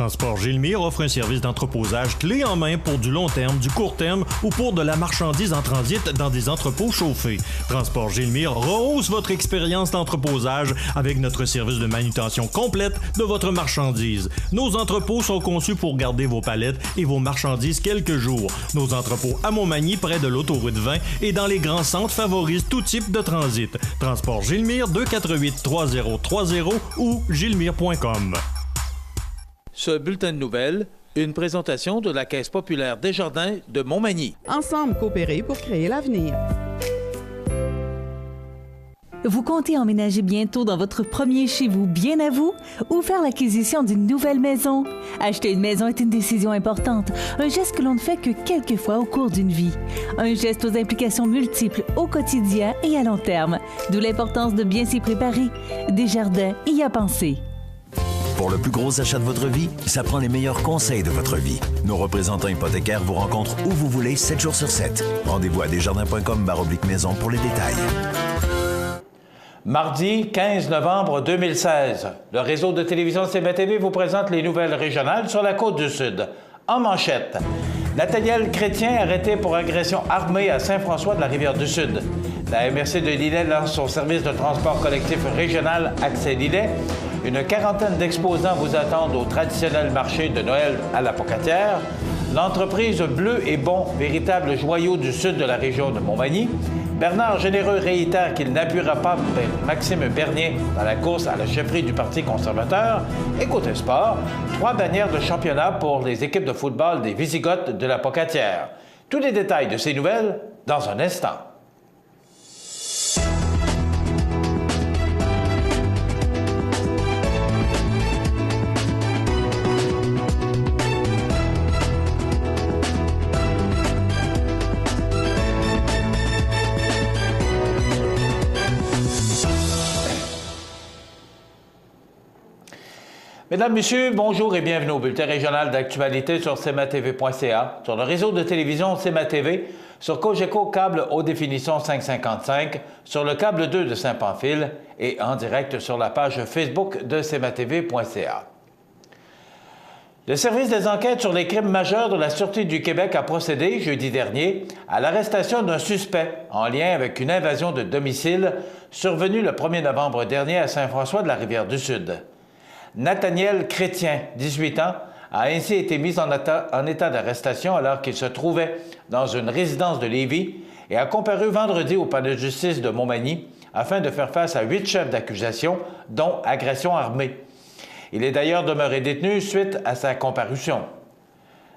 Transport Gilmire offre un service d'entreposage clé en main pour du long terme, du court terme ou pour de la marchandise en transit dans des entrepôts chauffés. Transport Gilmire rehausse votre expérience d'entreposage avec notre service de manutention complète de votre marchandise. Nos entrepôts sont conçus pour garder vos palettes et vos marchandises quelques jours. Nos entrepôts à Montmagny, près de l'autoroute 20 et dans les grands centres favorisent tout type de transit. Transport Gilmire, 248-3030 ou gilmire.com. Ce bulletin de nouvelles, une présentation de la Caisse populaire Desjardins de Montmagny. Ensemble coopérer pour créer l'avenir. Vous comptez emménager bientôt dans votre premier chez vous bien à vous ou faire l'acquisition d'une nouvelle maison? Acheter une maison est une décision importante, un geste que l'on ne fait que quelques fois au cours d'une vie. Un geste aux implications multiples au quotidien et à long terme, d'où l'importance de bien s'y préparer. Desjardins y a pensé. Pour le plus gros achat de votre vie, ça prend les meilleurs conseils de votre vie. Nos représentants hypothécaires vous rencontrent où vous voulez, 7 jours sur 7. Rendez-vous à desjardins.com/maison pour les détails. Mardi 15 novembre 2016, le réseau de télévision CMA-TV vous présente les nouvelles régionales sur la Côte-du-Sud. En manchette, Nathaniel Chrétien arrêté pour agression armée à Saint-François de la Rivière-du-Sud. La MRC de Lillet lance son service de transport collectif régional Accès Lillet. Une quarantaine d'exposants vous attendent au traditionnel marché de Noël à la Pocatière. L'entreprise Bleu et Bon, véritable joyau du sud de la région de Montmagny. Bernard Généreux réitère qu'il n'appuiera pas Maxime Bernier dans la course à la chefferie du Parti conservateur. Et côté sport, 3 bannières de championnat pour les équipes de football des Visigoths de la Pocatière. Tous les détails de ces nouvelles dans un instant. Mesdames, Messieurs, bonjour et bienvenue au bulletin régional d'actualité sur cmatv.ca, sur le réseau de télévision CMA-TV, sur Cogeco câble haute définition 555, sur le câble 2 de Saint-Pamphile et en direct sur la page Facebook de cmatv.ca. Le service des enquêtes sur les crimes majeurs de la Sûreté du Québec a procédé, jeudi dernier, à l'arrestation d'un suspect en lien avec une invasion de domicile survenue le 1er novembre dernier à Saint-François de la Rivière-du-Sud. Nathaniel Chrétien, 18 ans, a ainsi été mis en état d'arrestation alors qu'il se trouvait dans une résidence de Lévis et a comparu vendredi au palais de justice de Montmagny afin de faire face à 8 chefs d'accusation, dont agression armée. Il est d'ailleurs demeuré détenu suite à sa comparution.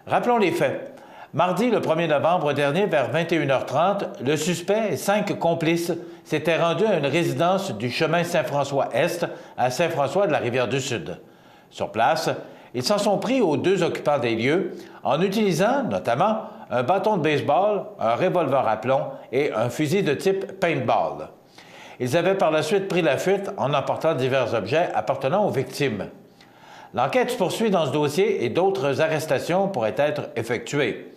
Rappelons les faits. Mardi, le 1er novembre dernier, vers 21h30, le suspect et 5 complices s'étaient rendus à une résidence du chemin Saint-François-Est à Saint-François de la Rivière-du-Sud. Sur place, ils s'en sont pris aux 2 occupants des lieux en utilisant notamment un bâton de baseball, un revolver à plomb et un fusil de type paintball. Ils avaient par la suite pris la fuite en emportant divers objets appartenant aux victimes. L'enquête se poursuit dans ce dossier et d'autres arrestations pourraient être effectuées.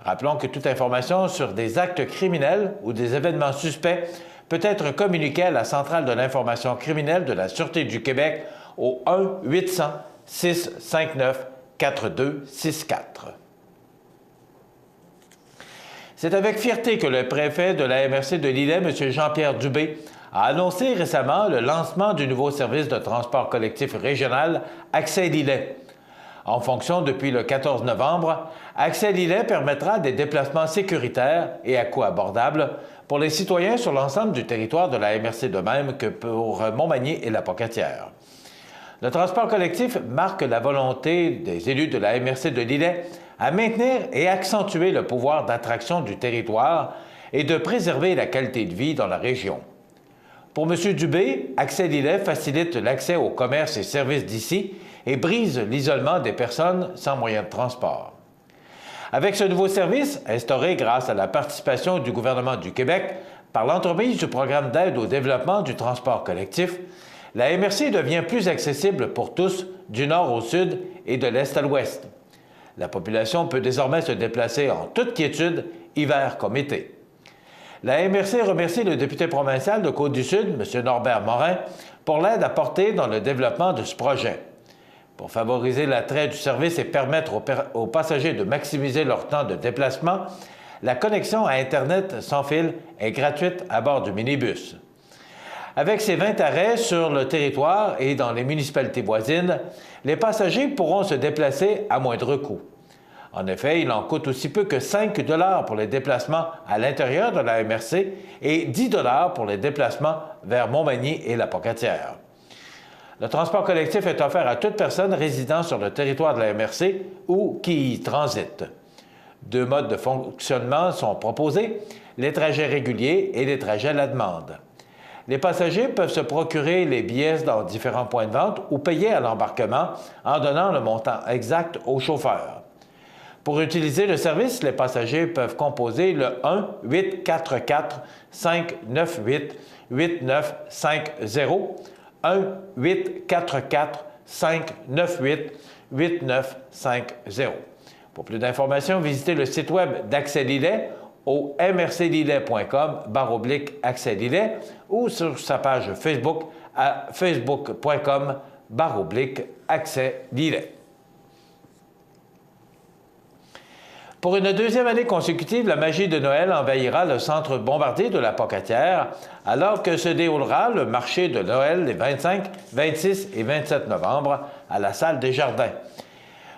Rappelons que toute information sur des actes criminels ou des événements suspects peut être communiquée à la Centrale de l'information criminelle de la Sûreté du Québec au 1-800-659-4264. C'est avec fierté que le préfet de la MRC de Lillet, M. Jean-Pierre Dubé, a annoncé récemment le lancement du nouveau service de transport collectif régional Accès Lillet. En fonction depuis le 14 novembre, Accès Lillet permettra des déplacements sécuritaires et à coût abordable pour les citoyens sur l'ensemble du territoire de la MRC, de même que pour Montmagny et la Pocatière. Le transport collectif marque la volonté des élus de la MRC de Lillet à maintenir et accentuer le pouvoir d'attraction du territoire et de préserver la qualité de vie dans la région. Pour M. Dubé, Accès Lillet facilite l'accès aux commerces et services d'ici et brise l'isolement des personnes sans moyen de transport. Avec ce nouveau service, instauré grâce à la participation du gouvernement du Québec par l'entremise du programme d'aide au développement du transport collectif, la MRC devient plus accessible pour tous du nord au sud et de l'est à l'ouest. La population peut désormais se déplacer en toute quiétude, hiver comme été. La MRC remercie le député provincial de Côte-du-Sud, M. Norbert Morin, pour l'aide apportée dans le développement de ce projet. Pour favoriser l'attrait du service et permettre aux passagers de maximiser leur temps de déplacement, la connexion à Internet sans fil est gratuite à bord du minibus. Avec ses 20 arrêts sur le territoire et dans les municipalités voisines, les passagers pourront se déplacer à moindre coût. En effet, il en coûte aussi peu que 5 $ pour les déplacements à l'intérieur de la MRC et 10 $ pour les déplacements vers Montmagny et la Pocatière. Le transport collectif est offert à toute personne résidant sur le territoire de la MRC ou qui y transite. 2 modes de fonctionnement sont proposés, les trajets réguliers et les trajets à la demande. Les passagers peuvent se procurer les billets dans différents points de vente ou payer à l'embarquement en donnant le montant exact au chauffeur. Pour utiliser le service, les passagers peuvent composer le 1-844-598-8950, 1-844-598-8950. Pour plus d'informations, visitez le site web d'Accès Lillet au mrclillet.com/Accès Lillet ou sur sa page Facebook à facebook.com/Accès Lillet. Pour une deuxième année consécutive, la magie de Noël envahira le centre Bombardier de la Pocatière, alors que se déroulera le marché de Noël les 25, 26 et 27 novembre à la salle des Jardins.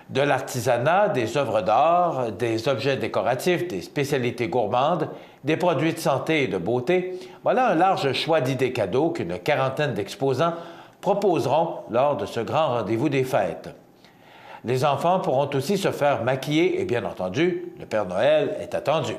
De l'artisanat, des œuvres d'art, des objets décoratifs, des spécialités gourmandes, des produits de santé et de beauté, voilà un large choix d'idées cadeaux qu'une quarantaine d'exposants proposeront lors de ce grand rendez-vous des fêtes. Les enfants pourront aussi se faire maquiller et bien entendu, le Père Noël est attendu.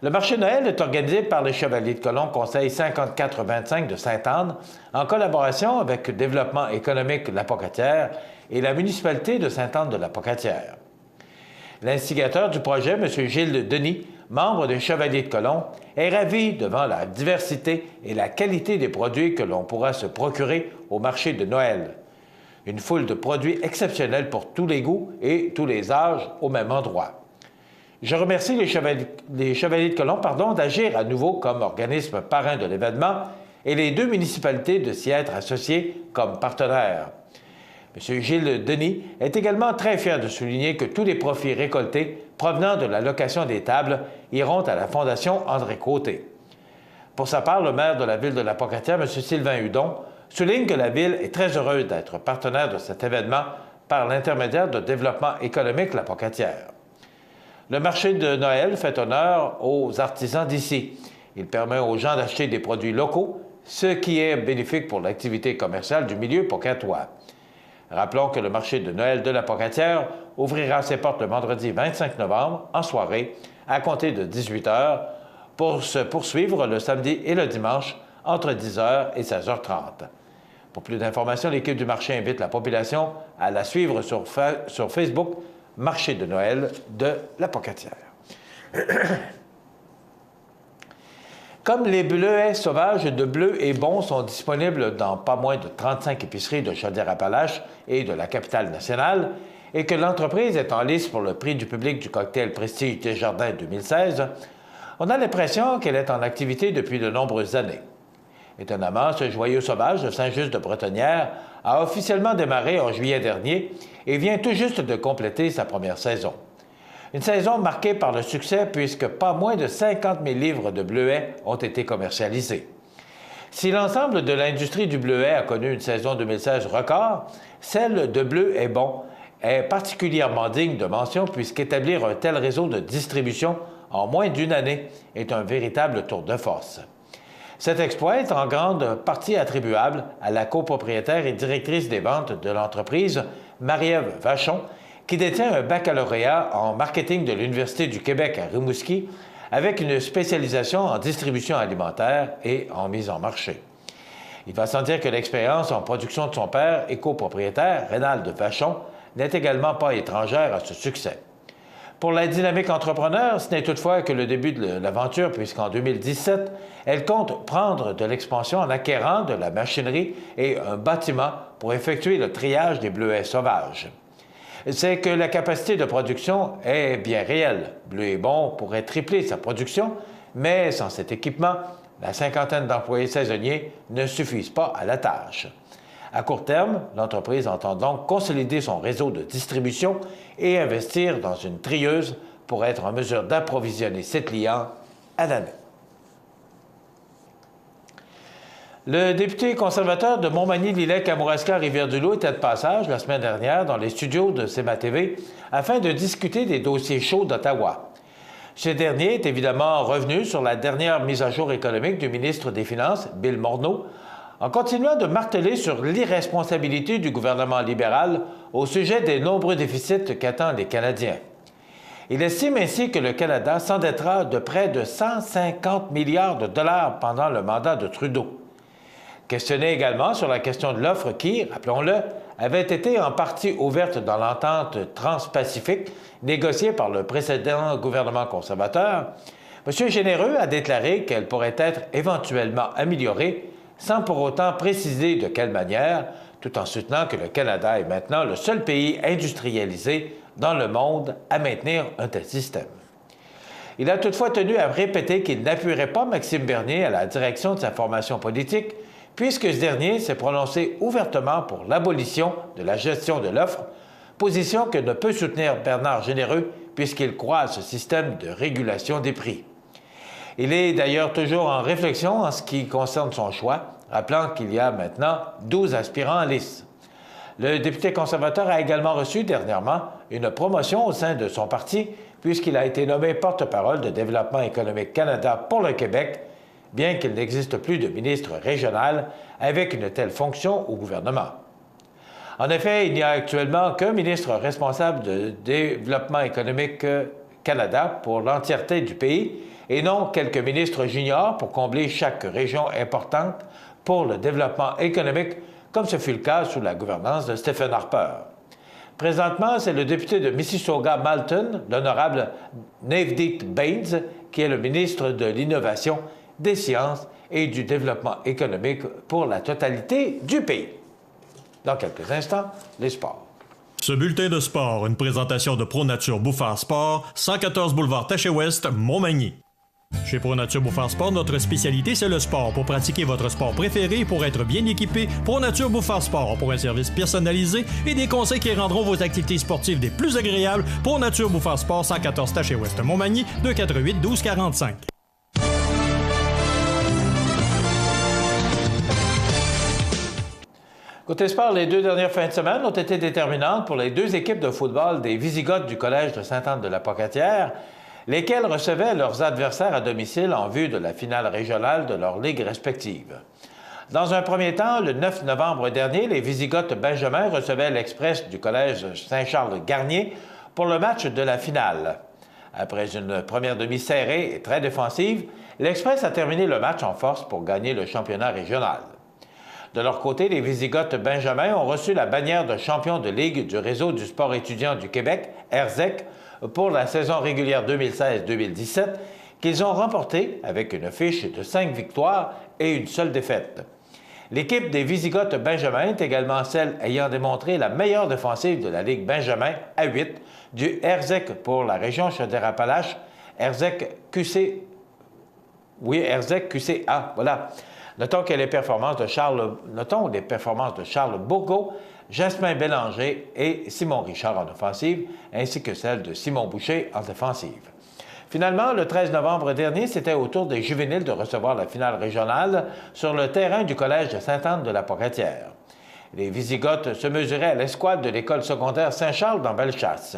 Le marché Noël est organisé par les Chevaliers de Colomb Conseil 5425 de Sainte-Anne en collaboration avec Développement économique de la Pocatière et la municipalité de Sainte-Anne de la Pocatière. L'instigateur du projet, M. Gilles Denis, membre des Chevaliers de Colomb, est ravi devant la diversité et la qualité des produits que l'on pourra se procurer au marché de Noël. Une foule de produits exceptionnels pour tous les goûts et tous les âges au même endroit. Je remercie les Chevaliers de Colomb d'agir à nouveau comme organisme parrain de l'événement et les 2 municipalités de s'y être associées comme partenaires. M. Gilles Denis est également très fier de souligner que tous les profits récoltés provenant de la location des tables iront à la Fondation André Côté. Pour sa part, le maire de la ville de la Pocatière, M. Sylvain Hudon, souligne que la Ville est très heureuse d'être partenaire de cet événement par l'intermédiaire de Développement économique La Pocatière. Le marché de Noël fait honneur aux artisans d'ici. Il permet aux gens d'acheter des produits locaux, ce qui est bénéfique pour l'activité commerciale du milieu pocatois. Rappelons que le marché de Noël de La Pocatière ouvrira ses portes le vendredi 25 novembre en soirée à compter de 18 h pour se poursuivre le samedi et le dimanche entre 10 h et 16h30. Pour plus d'informations, l'équipe du marché invite la population à la suivre sur Facebook, Marché de Noël de la Pocatière. Comme les bleuets sauvages de Bleu et Bon sont disponibles dans pas moins de 35 épiceries de Chaudière-Appalaches et de la capitale nationale, et que l'entreprise est en lice pour le prix du public du cocktail Prestige Desjardins 2016, on a l'impression qu'elle est en activité depuis de nombreuses années. Étonnamment, ce joyau sauvage de Saint-Just-de-Bretonnière a officiellement démarré en juillet dernier et vient tout juste de compléter sa première saison. Une saison marquée par le succès puisque pas moins de 50 000 livres de bleuets ont été commercialisés. Si l'ensemble de l'industrie du bleuet a connu une saison 2016 record, celle de Bleu et Bon est particulièrement digne de mention puisqu'établir un tel réseau de distribution en moins d'une année est un véritable tour de force. Cet exploit est en grande partie attribuable à la copropriétaire et directrice des ventes de l'entreprise, Marie-Ève Vachon, qui détient un baccalauréat en marketing de l'Université du Québec à Rimouski, avec une spécialisation en distribution alimentaire et en mise en marché. Il va sans dire que l'expérience en production de son père et copropriétaire, Rénald Vachon, n'est également pas étrangère à ce succès. Pour la dynamique entrepreneur, ce n'est toutefois que le début de l'aventure, puisqu'en 2017, elle compte prendre de l'expansion en acquérant de la machinerie et un bâtiment pour effectuer le triage des bleuets sauvages. C'est que la capacité de production est bien réelle. Bleu et Bon pourrait tripler sa production, mais sans cet équipement, la cinquantaine d'employés saisonniers ne suffisent pas à la tâche. À court terme, l'entreprise entend donc consolider son réseau de distribution et investir dans une trieuse pour être en mesure d'approvisionner ses clients à l'année. Le député conservateur de Montmagny-Lillec-Kamouraska-Rivière-du-Loup était de passage la semaine dernière dans les studios de CMA-TV afin de discuter des dossiers chauds d'Ottawa. Ce dernier est évidemment revenu sur la dernière mise à jour économique du ministre des Finances, Bill Morneau, en continuant de marteler sur l'irresponsabilité du gouvernement libéral au sujet des nombreux déficits qu'attendent les Canadiens. Il estime ainsi que le Canada s'endettera de près de 150 milliards de dollars pendant le mandat de Trudeau. Questionné également sur la question de l'offre qui, rappelons-le, avait été en partie ouverte dans l'entente transpacifique négociée par le précédent gouvernement conservateur, M. Généreux a déclaré qu'elle pourrait être éventuellement améliorée sans pour autant préciser de quelle manière, tout en soutenant que le Canada est maintenant le seul pays industrialisé dans le monde à maintenir un tel système. Il a toutefois tenu à répéter qu'il n'appuierait pas Maxime Bernier à la direction de sa formation politique, puisque ce dernier s'est prononcé ouvertement pour l'abolition de la gestion de l'offre, position que ne peut soutenir Bernard Généreux puisqu'il croit à ce système de régulation des prix. Il est d'ailleurs toujours en réflexion en ce qui concerne son choix, rappelant qu'il y a maintenant 12 aspirants en lice. Le député conservateur a également reçu dernièrement une promotion au sein de son parti puisqu'il a été nommé porte-parole de Développement économique Canada pour le Québec, bien qu'il n'existe plus de ministre régional avec une telle fonction au gouvernement. En effet, il n'y a actuellement qu'un ministre responsable de Développement économique Canada pour l'entièreté du pays et non quelques ministres juniors pour combler chaque région importante pour le développement économique, comme ce fut le cas sous la gouvernance de Stephen Harper. Présentement, c'est le député de Mississauga-Malton, l'honorable Navdeep Bains, qui est le ministre de l'Innovation, des Sciences et du Développement économique pour la totalité du pays. Dans quelques instants, les sports. Ce bulletin de sport, une présentation de ProNature Bouffard Sport, 114 boulevard Taché-Ouest, Montmagny. Chez ProNature Bouffard Sport, notre spécialité, c'est le sport. Pour pratiquer votre sport préféré et pour être bien équipé, ProNature Bouffard Sport. Pour un service personnalisé et des conseils qui rendront vos activités sportives des plus agréables, ProNature Bouffard Sport, 114 Taché-Ouest, Montmagny, 248-1245. Côté sport, les deux dernières fins de semaine ont été déterminantes pour les deux équipes de football des Visigoths du Collège de Sainte-Anne-de-la-Pocatière, lesquels recevaient leurs adversaires à domicile en vue de la finale régionale de leurs ligues respectives. Dans un premier temps, le 9 novembre dernier, les Visigoths Benjamin recevaient l'Express du Collège Saint-Charles-Garnier pour le match de la finale. Après une première demi serrée et très défensive, l'Express a terminé le match en force pour gagner le championnat régional. De leur côté, les Visigoths Benjamin ont reçu la bannière de champion de ligue du Réseau du sport étudiant du Québec, RZEC, pour la saison régulière 2016-2017, qu'ils ont remportée avec une fiche de 5 victoires et une seule défaite. L'équipe des Visigoths Benjamin est également celle ayant démontré la meilleure défensive de la Ligue Benjamin à 8 du RZEC pour la région Chaudière-Appalaches, RZEC QCA, voilà. Notons les performances de Charles Bourgault, Jasmin Bélanger et Simon Richard en offensive, ainsi que celle de Simon Boucher en défensive. Finalement, le 13 novembre dernier, c'était au tour des juvéniles de recevoir la finale régionale sur le terrain du Collège de Sainte-Anne-de-la-Pocatière. Les Visigoths se mesuraient à l'escouade de l'école secondaire Saint-Charles dans Bellechasse.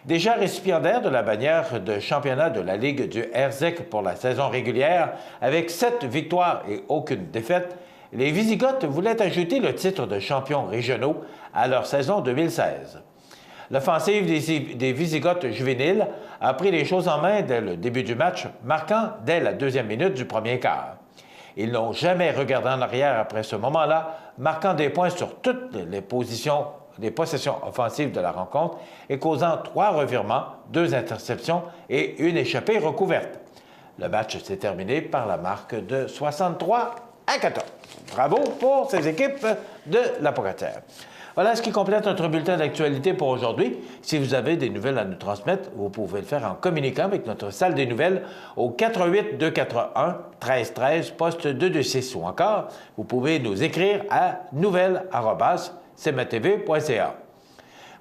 Déjà récipiendaire de la bannière de championnat de la Ligue du RZEC pour la saison régulière, avec 7 victoires et aucune défaite, les Visigoths voulaient ajouter le titre de champions régionaux à leur saison 2016. L'offensive des Visigoths juvéniles a pris les choses en main dès le début du match, marquant dès la deuxième minute du premier quart. Ils n'ont jamais regardé en arrière après ce moment-là, marquant des points sur toutes les possessions offensives de la rencontre et causant 3 revirements, 2 interceptions et une échappée recouverte. Le match s'est terminé par la marque de 63-14. Bravo pour ces équipes de la Pocatière. Voilà ce qui complète notre bulletin d'actualité pour aujourd'hui. Si vous avez des nouvelles à nous transmettre, vous pouvez le faire en communiquant avec notre salle des nouvelles au 418-241-1313, poste 226. Ou encore, vous pouvez nous écrire à nouvelles@cmatv.ca.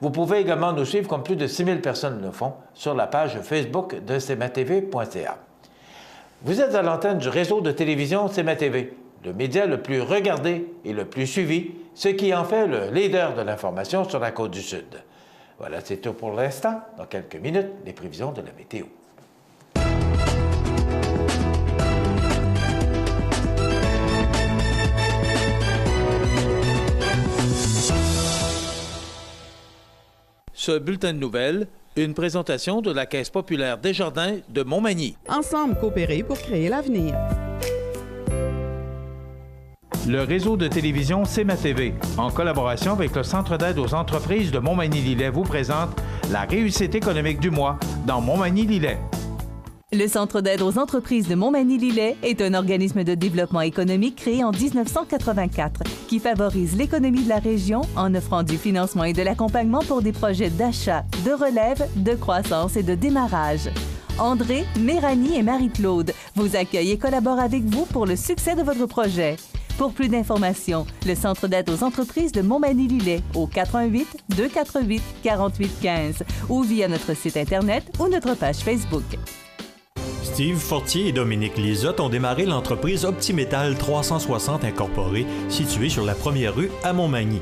Vous pouvez également nous suivre, comme plus de 6000 personnes le font, sur la page Facebook de cmatv.ca. Vous êtes à l'antenne du réseau de télévision CMA-TV, le média le plus regardé et le plus suivi, ce qui en fait le leader de l'information sur la Côte-du-Sud. Voilà, c'est tout pour l'instant. Dans quelques minutes, les prévisions de la météo. Ce bulletin de nouvelles, une présentation de la Caisse populaire Desjardins de Montmagny. Ensemble coopérer pour créer l'avenir. Le réseau de télévision CMA-TV, en collaboration avec le Centre d'aide aux entreprises de Montmagny-Lillet, vous présente la réussite économique du mois dans Montmagny-Lillet. Le Centre d'aide aux entreprises de Montmagny-Lillet est un organisme de développement économique créé en 1984 qui favorise l'économie de la région en offrant du financement et de l'accompagnement pour des projets d'achat, de relève, de croissance et de démarrage. André, Méranie et Marie-Claude vous accueillent et collaborent avec vous pour le succès de votre projet. Pour plus d'informations, le Centre d'aide aux entreprises de Montmagny-Lillet au 418-248-4815 ou via notre site Internet ou notre page Facebook. Steve Fortier et Dominique Lisotte ont démarré l'entreprise Optimétal 360 Incorporée, située sur la première rue à Montmagny.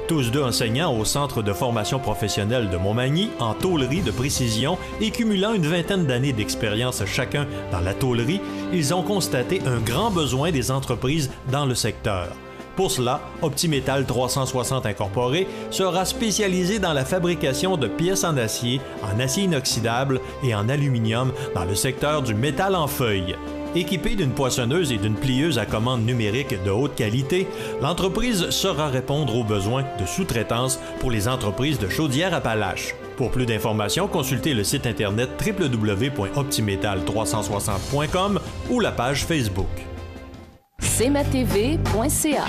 Tous deux enseignants au Centre de formation professionnelle de Montmagny en tôlerie de précision et cumulant une vingtaine d'années d'expérience chacun dans la tôlerie, ils ont constaté un grand besoin des entreprises dans le secteur. Pour cela, Optimétal 360 Incorporé sera spécialisé dans la fabrication de pièces en acier inoxydable et en aluminium dans le secteur du métal en feuille. Équipée d'une poinçonneuse et d'une plieuse à commande numérique de haute qualité, l'entreprise saura répondre aux besoins de sous-traitance pour les entreprises de Chaudière-Appalaches. Pour plus d'informations, consultez le site internet www.optimetal360.com ou la page Facebook. cmatv.ca.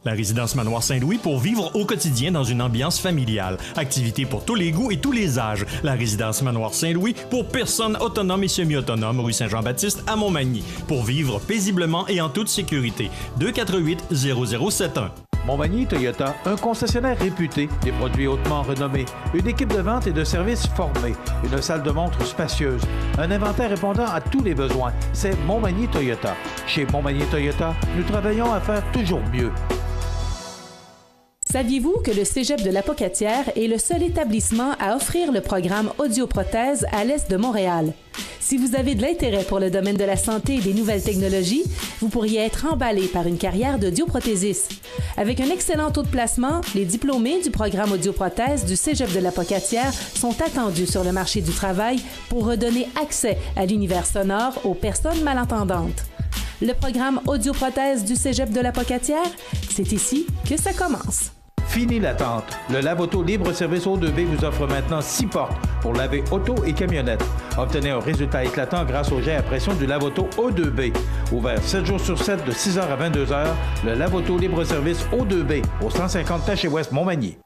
La résidence Manoir Saint-Louis pour vivre au quotidien dans une ambiance familiale. Activités pour tous les goûts et tous les âges. La résidence Manoir Saint-Louis pour personnes autonomes et semi-autonomes, rue Saint-Jean-Baptiste à Montmagny. Pour vivre paisiblement et en toute sécurité. 248-0071. Montmagny Toyota, un concessionnaire réputé, des produits hautement renommés, une équipe de vente et de services formée, une salle de montre spacieuse, un inventaire répondant à tous les besoins. C'est Montmagny Toyota. Chez Montmagny Toyota, nous travaillons à faire toujours mieux. Saviez-vous que le Cégep de l'Apocatière est le seul établissement à offrir le programme audioprothèse à l'est de Montréal? Si vous avez de l'intérêt pour le domaine de la santé et des nouvelles technologies, vous pourriez être emballé par une carrière d'audioprothésiste. Avec un excellent taux de placement, les diplômés du programme audioprothèse du Cégep de l'Apocatière sont attendus sur le marché du travail pour redonner accès à l'univers sonore aux personnes malentendantes. Le programme audioprothèse du Cégep de l'Apocatière, c'est ici que ça commence. Fini l'attente. Le lave-auto libre-service O2B vous offre maintenant 6 portes pour laver auto et camionnette. Obtenez un résultat éclatant grâce au jet à pression du lave-auto O2B. Ouvert 7 jours sur 7 de 6h à 22h, le lave-auto libre-service O2B au 150 Taché Ouest Montmagny.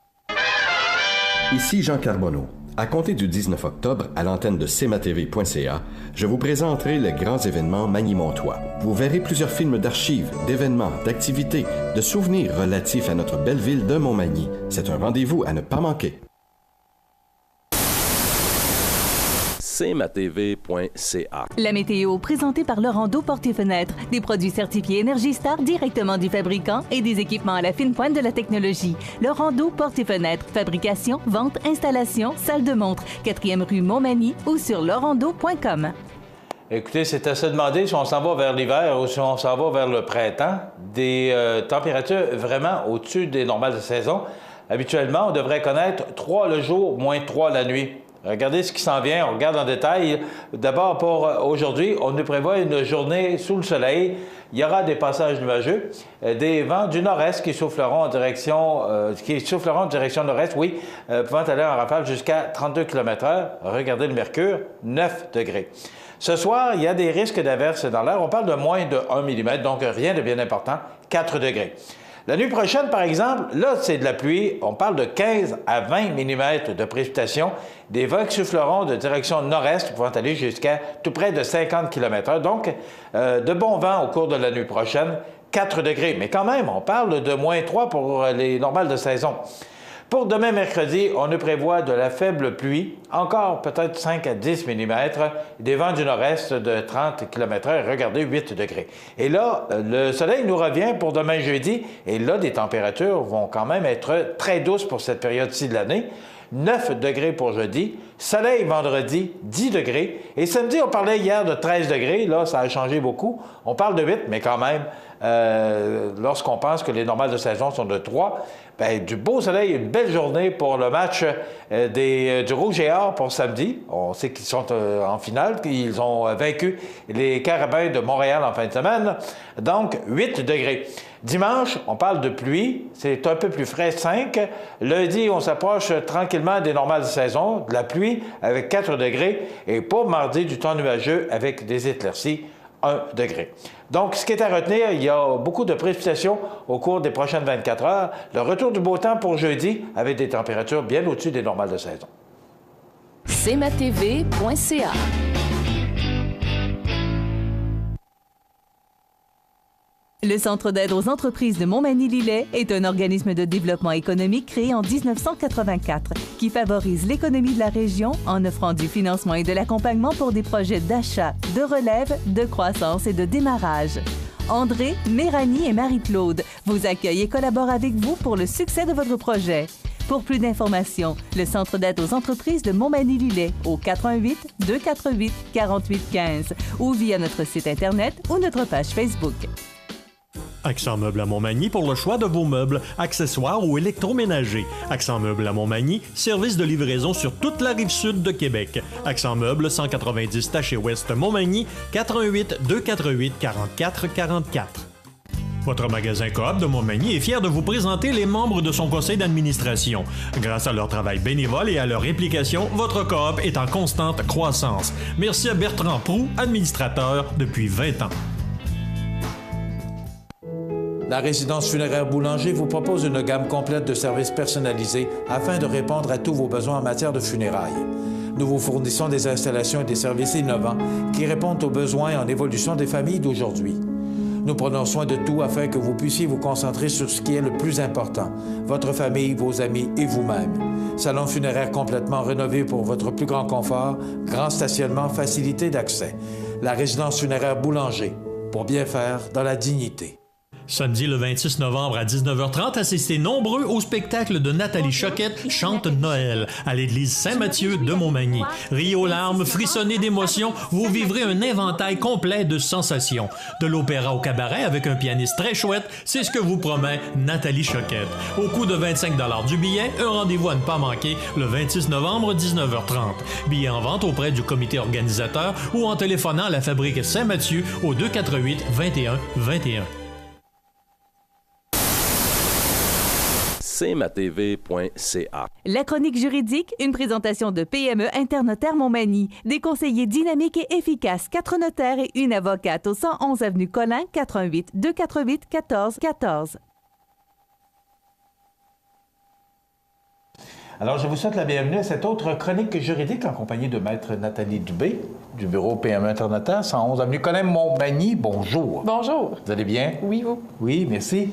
Ici Jean Carbonneau. À compter du 19 octobre, à l'antenne de cmatv.ca, je vous présenterai les grands événements Magny-Montois. Vous verrez plusieurs films d'archives, d'événements, d'activités, de souvenirs relatifs à notre belle ville de Montmagny. C'est un rendez-vous à ne pas manquer. cmatv.ca. La météo, présentée par Laurando Portes et Fenêtres. Des produits certifiés Énergie Star directement du fabricant et des équipements à la fine pointe de la technologie. Laurando Portes et Fenêtres. Fabrication, vente, installation, salle de montre. 4e rue Montmagny ou sur laurando.com. Écoutez, c'est à se demander si on s'en va vers l'hiver ou si on s'en va vers le printemps. Des températures vraiment au-dessus des normales de saison. Habituellement, on devrait connaître 3 le jour, moins 3 la nuit. Regardez ce qui s'en vient. On regarde en détail. D'abord, pour aujourd'hui, on nous prévoit une journée sous le soleil. Il y aura des passages nuageux, des vents du nord-est qui souffleront en direction, nord-est, pouvant aller en rafale jusqu'à 32 km/h. Regardez le mercure, 9 degrés. Ce soir, il y a des risques d'averses dans l'air. On parle de moins de 1 mm, donc rien de bien important, 4 degrés. La nuit prochaine, par exemple, là, c'est de la pluie. On parle de 15 à 20 mm de précipitations. Des vents qui souffleront de direction nord-est, pouvant aller jusqu'à tout près de 50 km/h. Donc, de bons vents au cours de la nuit prochaine, 4 degrés. Mais quand même, on parle de moins 3 pour les normales de saison. Pour demain mercredi, on nous prévoit de la faible pluie, encore peut-être 5 à 10 mm, des vents du nord-est de 30 km/h, regardez, 8 degrés. Et là, le soleil nous revient pour demain jeudi, et là, les températures vont quand même être très douces pour cette période-ci de l'année. 9 degrés pour jeudi, soleil vendredi, 10 degrés, et samedi, on parlait hier de 13 degrés, là, ça a changé beaucoup, on parle de 8, mais quand même, lorsqu'on pense que les normales de saison sont de 3, bien, du beau soleil, une belle journée pour le match du Rouge et Or pour samedi. On sait qu'ils sont en finale, qu'ils ont vaincu les Carabins de Montréal en fin de semaine. Donc, 8 degrés. Dimanche, on parle de pluie, c'est un peu plus frais, 5. Lundi, on s'approche tranquillement des normales de saison, de la pluie avec 4 degrés. Et pour mardi, du temps nuageux avec des éclaircies, 1 degré. Donc, ce qui est à retenir, il y a beaucoup de précipitations au cours des prochaines 24 heures. Le retour du beau temps pour jeudi avec des températures bien au-dessus des normales de saison. cmatv.ca. Le Centre d'aide aux entreprises de Montmagny-Lillet est un organisme de développement économique créé en 1984 qui favorise l'économie de la région en offrant du financement et de l'accompagnement pour des projets d'achat, de relève, de croissance et de démarrage. André, Méranie et Marie-Claude vous accueillent et collaborent avec vous pour le succès de votre projet. Pour plus d'informations, le Centre d'aide aux entreprises de Montmagny-Lillet au 418-248-4815 ou via notre site Internet ou notre page Facebook. Accent Meubles à Montmagny pour le choix de vos meubles, accessoires ou électroménagers. Accent Meubles à Montmagny, service de livraison sur toute la rive sud de Québec. Accent Meubles, 190 Taché Ouest Montmagny, 418-248-4444. Votre magasin Coop de Montmagny est fier de vous présenter les membres de son conseil d'administration. Grâce à leur travail bénévole et à leur implication, votre Coop est en constante croissance. Merci à Bertrand Proux, administrateur depuis 20 ans. La résidence funéraire Boulanger vous propose une gamme complète de services personnalisés afin de répondre à tous vos besoins en matière de funérailles. Nous vous fournissons des installations et des services innovants qui répondent aux besoins en évolution des familles d'aujourd'hui. Nous prenons soin de tout afin que vous puissiez vous concentrer sur ce qui est le plus important, votre famille, vos amis et vous-même. Salon funéraire complètement rénové pour votre plus grand confort, grand stationnement, facilité d'accès. La résidence funéraire Boulanger, pour bien faire dans la dignité. Samedi le 26 novembre à 19h30, assistez nombreux au spectacle de Nathalie Choquette chante Noël à l'église Saint-Mathieu de Montmagny. Riez aux larmes, frissonnez d'émotion, vous vivrez un inventaire complet de sensations. De l'opéra au cabaret avec un pianiste très chouette, c'est ce que vous promet Nathalie Choquette. Au coût de 25 $ du billet, un rendez-vous à ne pas manquer le 26 novembre 19h30. Billets en vente auprès du comité organisateur ou en téléphonant à la fabrique Saint-Mathieu au 248 21 21. cmatv.ca. La chronique juridique, une présentation de PME Internotaire Montmagny. Des conseillers dynamiques et efficaces, 4 notaires et une avocate au 111 avenue Collin, 418-248-1414. Alors, je vous souhaite la bienvenue à cette autre chronique juridique en compagnie de Maître Nathalie Dubé du bureau PME Internotaire, 111 avenue Collin, Montmagny. Bonjour. Bonjour. Vous allez bien? Oui, vous? Oui, merci.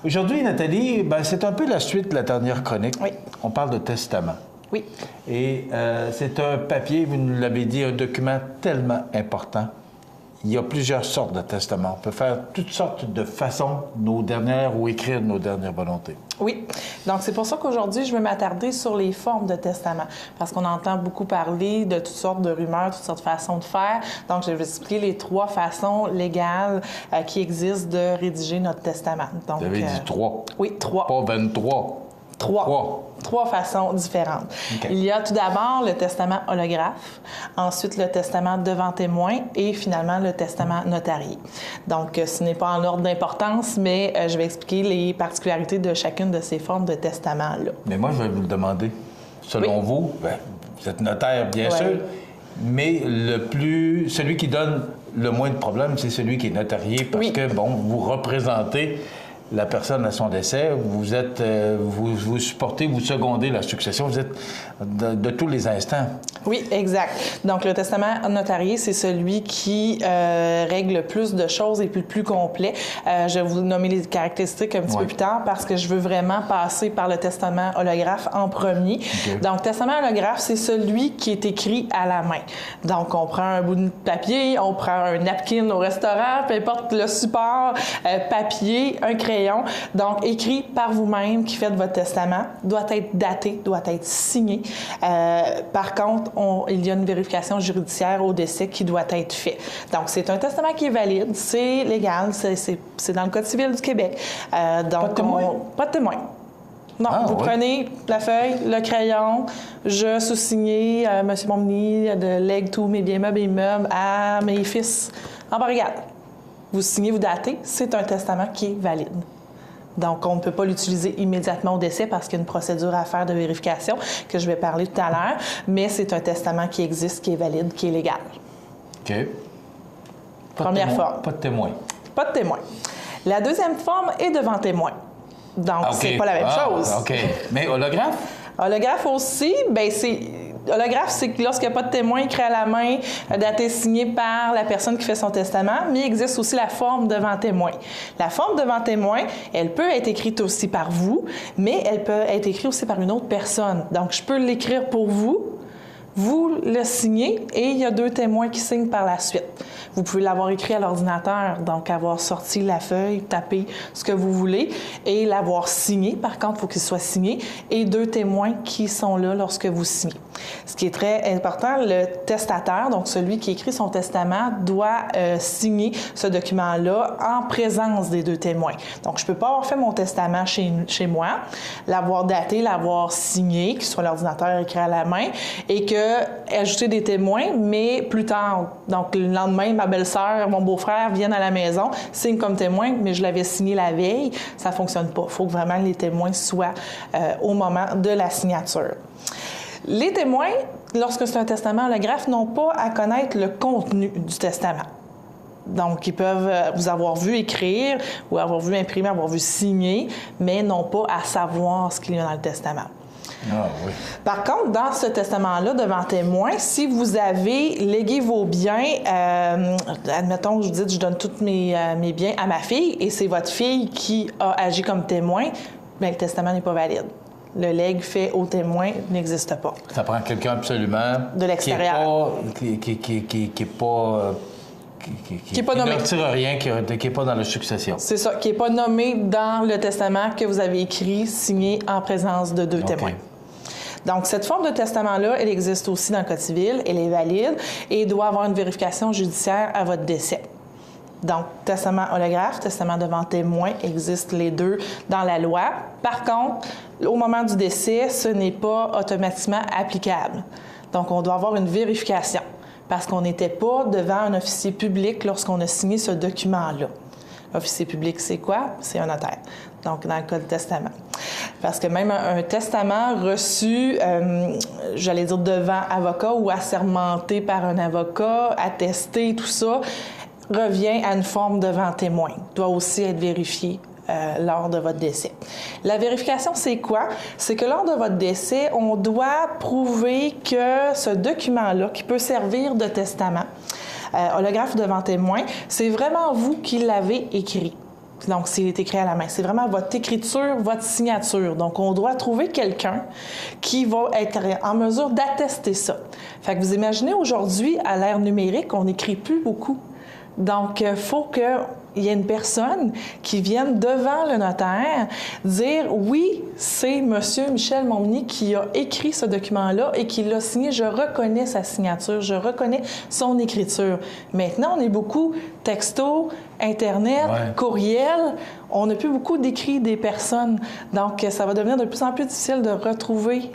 Aujourd'hui, Nathalie, c'est un peu la suite de la dernière chronique. Oui. On parle de testament. Oui. Et c'est un papier, vous nous l'avez dit, un document tellement important. Il y a plusieurs sortes de testaments. On peut faire toutes sortes de façons ou écrire nos dernières volontés. Oui. Donc, c'est pour ça qu'aujourd'hui, je vais m'attarder sur les formes de testament. Parce qu'on entend beaucoup parler de toutes sortes de rumeurs, toutes sortes de façons de faire. Donc, je vais vous expliquer les 3 façons légales qui existent de rédiger notre testament. Donc, vous avez dit 3. Oui, 3. Pas 23. 3. 3 façons différentes. Okay. Il y a tout d'abord le testament holographe, ensuite le testament devant témoin et finalement le testament notarié. Donc, ce n'est pas en ordre d'importance, mais je vais expliquer les particularités de chacune de ces formes de testament-là. Mais moi, je vais vous le demander. Selon vous, vous êtes notaire, bien sûr, mais celui qui donne le moins de problèmes, c'est celui qui est notarié parce que, bon, vous représentez la personne à son décès, vous êtes, vous supportez, vous secondez la succession, vous êtes de tous les instants. Oui, exact. Donc, le testament notarié, c'est celui qui règle le plus de choses et plus complet. Je vais vous nommer les caractéristiques un petit peu plus tard parce que je veux vraiment passer par le testament holographe en premier. Okay. Donc, testament holographe, c'est celui qui est écrit à la main. Donc, on prend un bout de papier, on prend un napkin au restaurant, peu importe le support, papier, un crayon. Donc, écrit par vous-même qui fait votre testament, doit être daté, doit être signé. Par contre, il y a une vérification judiciaire au décès qui doit être faite. Donc, c'est un testament qui est valide, c'est légal, c'est dans le Code civil du Québec. Donc, pas de témoin? Pas de témoin. Non, vous prenez la feuille, le crayon, je sous-signais M. Montminy de lègue tous mes biens meubles et immeubles à mes fils en Barricade. Vous signez, vous datez, c'est un testament qui est valide. Donc, on ne peut pas l'utiliser immédiatement au décès parce qu'il y a une procédure à faire de vérification que je vais parler tout à l'heure, mais c'est un testament qui existe, qui est valide, qui est légal. OK. Première forme. Pas de témoin. Pas de témoin. La deuxième forme est devant témoin. Donc, c'est pas la même chose. OK. Mais holographe? Holographe aussi, bien, holographe, c'est que lorsqu'il n'y a pas de témoin écrit à la main, daté signé par la personne qui fait son testament, mais il existe aussi la forme devant témoin. La forme devant témoin, elle peut être écrite aussi par vous, mais elle peut être écrite aussi par une autre personne. Donc, je peux l'écrire pour vous, vous le signez et il y a 2 témoins qui signent par la suite. Vous pouvez l'avoir écrit à l'ordinateur, donc avoir sorti la feuille, taper ce que vous voulez et l'avoir signé. Par contre, il faut qu'il soit signé et 2 témoins qui sont là lorsque vous signez. Ce qui est très important, le testateur, donc celui qui écrit son testament, doit signer ce document-là en présence des 2 témoins. Donc, je ne peux pas avoir fait mon testament chez moi, l'avoir daté, l'avoir signé, qu'il soit l'ordinateur écrit à la main et ajouter des témoins, mais plus tard. Donc, le lendemain, ma belle-sœur, mon beau-frère viennent à la maison, signent comme témoin, mais je l'avais signé la veille. Ça ne fonctionne pas. Il faut que vraiment les témoins soient au moment de la signature. Les témoins, lorsque c'est un testament holographe, n'ont pas à connaître le contenu du testament. Donc, ils peuvent vous avoir vu écrire ou avoir vu imprimer, avoir vu signer, mais n'ont pas à savoir ce qu'il y a dans le testament. Ah, oui. Par contre, dans ce testament-là, devant témoin, si vous avez légué vos biens, admettons que je vous dis, je donne tous mes biens à ma fille et c'est votre fille qui a agi comme témoin, bien, le testament n'est pas valide. Le legs fait au témoin n'existe pas. Ça prend quelqu'un absolument de l'extérieur. Qui ne retire rien, qui n'est pas dans la succession. C'est ça, qui n'est pas nommé dans le testament que vous avez écrit, signé en présence de 2 témoins. Donc, cette forme de testament-là, elle existe aussi dans le Code civil, elle est valide et doit avoir une vérification judiciaire à votre décès. Donc, testament holographe, testament devant témoin, existent les 2 dans la loi. Par contre, au moment du décès, ce n'est pas automatiquement applicable. Donc, on doit avoir une vérification parce qu'on n'était pas devant un officier public lorsqu'on a signé ce document-là. Officier public, c'est quoi? C'est un notaire, donc dans le cas du testament. Parce que même un testament reçu, j'allais dire devant avocat ou assermenté par un avocat, attesté, tout ça, revient à une forme devant témoin. Doit aussi être vérifié lors de votre décès. La vérification, c'est quoi? C'est que lors de votre décès, on doit prouver que ce document-là, qui peut servir de testament, holographe devant témoin, c'est vraiment vous qui l'avez écrit. Donc, s'il est écrit à la main, c'est vraiment votre écriture, votre signature. Donc, on doit trouver quelqu'un qui va être en mesure d'attester ça. Fait que vous imaginez, aujourd'hui, à l'ère numérique, on n'écrit plus beaucoup. Donc, il faut qu'il y ait une personne qui vienne devant le notaire dire « Oui, c'est M. Michel Montminy qui a écrit ce document-là et qui l'a signé. Je reconnais sa signature, je reconnais son écriture. » Maintenant, on est beaucoup texto, Internet, courriel. On n'a plus beaucoup d'écrits des personnes. Donc, ça va devenir de plus en plus difficile de retrouver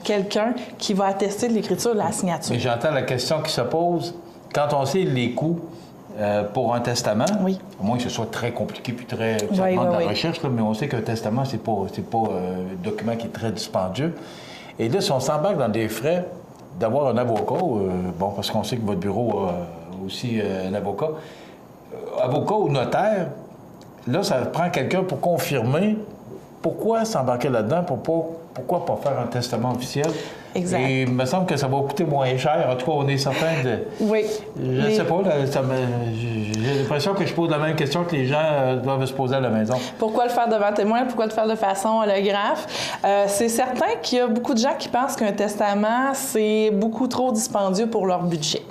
quelqu'un qui va attester de l'écriture de la signature. Mais j'entends la question qui se pose. Quand on sait les coûts pour un testament, à moins que ce soit très compliqué puis très ça demande de la recherche, là, mais on sait qu'un testament, c'est pas un document qui est très dispendieux. Et là, si on s'embarque dans des frais d'avoir un avocat, parce qu'on sait que votre bureau a aussi un avocat, avocat ou notaire, là, ça prend quelqu'un pour confirmer. Pourquoi s'embarquer là-dedans? Pourquoi pas faire un testament officiel? Exact. Et il me semble que ça va coûter moins cher. En tout cas, on est certain de... Oui. Je ne sais pas, j'ai l'impression que je pose la même question que les gens doivent se poser à la maison. Pourquoi le faire devant témoin? Pourquoi le faire de façon holographe? C'est certain qu'il y a beaucoup de gens qui pensent qu'un testament, c'est beaucoup trop dispendieux pour leur budget.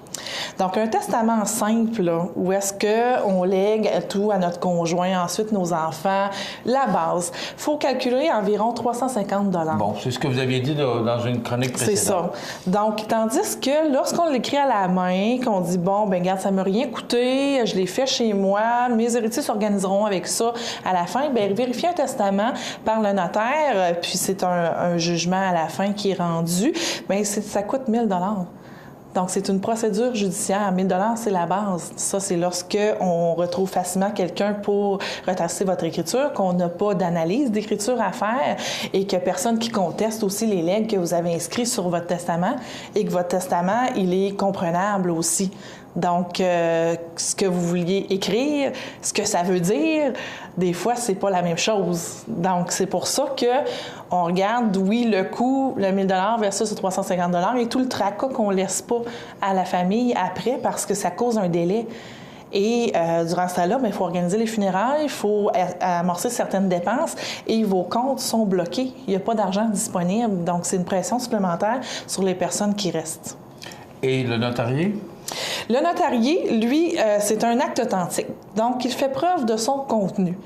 Donc, un testament simple, là, où est-ce qu'on lègue tout à notre conjoint, ensuite nos enfants, la base, il faut calculer environ 350 $. Bon, c'est ce que vous aviez dit dans une chronique précédente. C'est ça. Donc, tandis que lorsqu'on l'écrit à la main, qu'on dit, bon, ben regarde, ça ne m'a rien coûté, je l'ai fait chez moi, mes héritiers s'organiseront avec ça, à la fin, bien, vérifier un testament par le notaire, puis c'est un jugement à la fin qui est rendu, bien, ça coûte 1 000 $. Donc, c'est une procédure judiciaire. 1 000 $, c'est la base. Ça, c'est lorsqu'on retrouve facilement quelqu'un pour retracer votre écriture, qu'on n'a pas d'analyse d'écriture à faire et qu'il n'y a personne qui conteste aussi les legs que vous avez inscrits sur votre testament et que votre testament, il est comprenable aussi. Donc, ce que vous vouliez écrire, ce que ça veut dire, des fois, c'est pas la même chose. Donc, c'est pour ça qu'on regarde, oui, le coût, le 1 000 $ versus le 350 $ et tout le tracas qu'on laisse pas à la famille après parce que ça cause un délai. Et durant ce temps-là, il faut organiser les funérailles, il faut amorcer certaines dépenses et vos comptes sont bloqués. Il n'y a pas d'argent disponible. Donc, c'est une pression supplémentaire sur les personnes qui restent. Et le notarié? Le notarié, lui, c'est un acte authentique. Donc, il fait preuve de son contenu.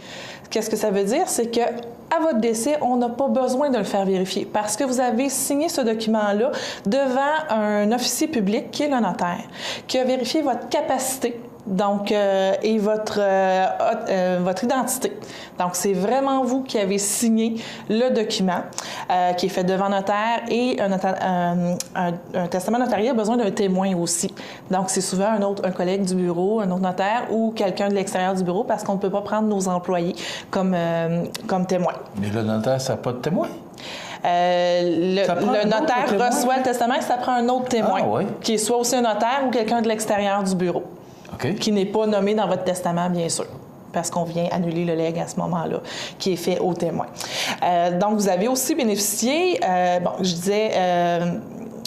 Qu'est-ce que ça veut dire? C'est que à votre décès, on n'a pas besoin de le faire vérifier parce que vous avez signé ce document-là devant un officier public qui est le notaire, qui a vérifié votre capacité. Donc, et votre identité. Donc, c'est vraiment vous qui avez signé le document qui est fait devant notaire et un testament notarié a besoin d'un témoin aussi. Donc, c'est souvent un collègue du bureau, un autre notaire ou quelqu'un de l'extérieur du bureau parce qu'on ne peut pas prendre nos employés comme témoin. Mais le notaire, ça n'a pas de témoin? Le notaire reçoit le testament et ça prend un autre témoin qui est soit aussi un notaire ou quelqu'un de l'extérieur du bureau. Okay. Qui n'est pas nommé dans votre testament, bien sûr, parce qu'on vient annuler le legs à ce moment-là, qui est fait au témoin. Donc, vous avez aussi bénéficié, je disais...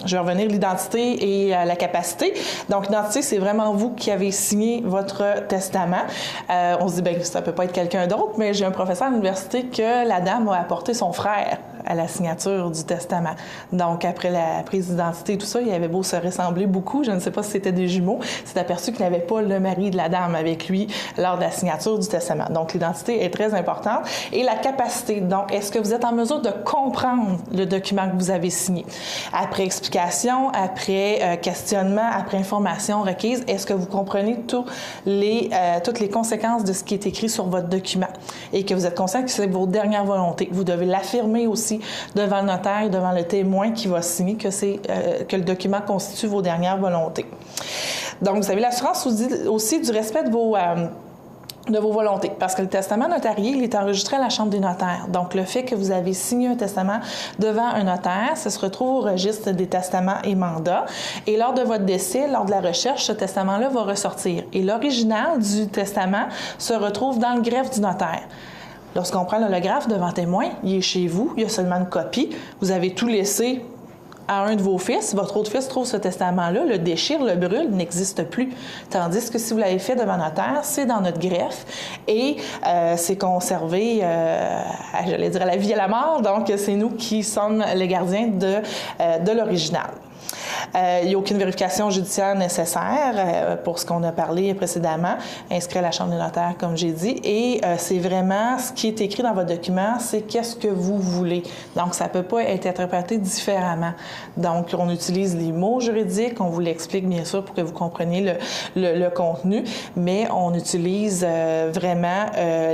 je vais revenir à l'identité et à la capacité. Donc, l'identité, c'est vraiment vous qui avez signé votre testament. On se dit, bien, ça ne peut pas être quelqu'un d'autre, mais j'ai un professeur à l'université que la dame a apporté son frère à la signature du testament. Donc, après la prise d'identité et tout ça, il avait beau se ressembler beaucoup, je ne sais pas si c'était des jumeaux, c'est aperçu qu'il n'avait pas le mari de la dame avec lui lors de la signature du testament. Donc, l'identité est très importante. Et la capacité, donc, est-ce que vous êtes en mesure de comprendre le document que vous avez signé? Après explication, après questionnement, après information requise, est-ce que vous comprenez toutes les conséquences de ce qui est écrit sur votre document et que vous êtes conscient que c'est vos dernières volontés? Vous devez l'affirmer aussi devant le notaire, devant le témoin qui va signer que le document constitue vos dernières volontés. Donc, vous avez l'assurance aussi du respect de vos volontés. Parce que le testament notarié, il est enregistré à la Chambre des notaires. Donc, le fait que vous avez signé un testament devant un notaire, ça se retrouve au registre des testaments et mandats. Et lors de votre décès, lors de la recherche, ce testament-là va ressortir. Et l'original du testament se retrouve dans le greffe du notaire. Lorsqu'on prend l'holographe devant témoin, il est chez vous, il y a seulement une copie. Vous avez tout laissé à un de vos fils, votre autre fils trouve ce testament-là, le déchire, le brûle, n'existe plus. Tandis que si vous l'avez fait devant notaire, c'est dans notre greffe et c'est conservé, j'allais dire à la vie et à la mort, donc c'est nous qui sommes les gardiens de l'original. Il n'y a aucune vérification judiciaire nécessaire pour ce qu'on a parlé précédemment, inscrit à la Chambre des notaires, comme j'ai dit. Et c'est vraiment ce qui est écrit dans votre document, c'est qu'est-ce que vous voulez. Donc, ça ne peut pas être interprété différemment. Donc, on utilise les mots juridiques, on vous l'explique bien sûr pour que vous compreniez le contenu, mais on utilise vraiment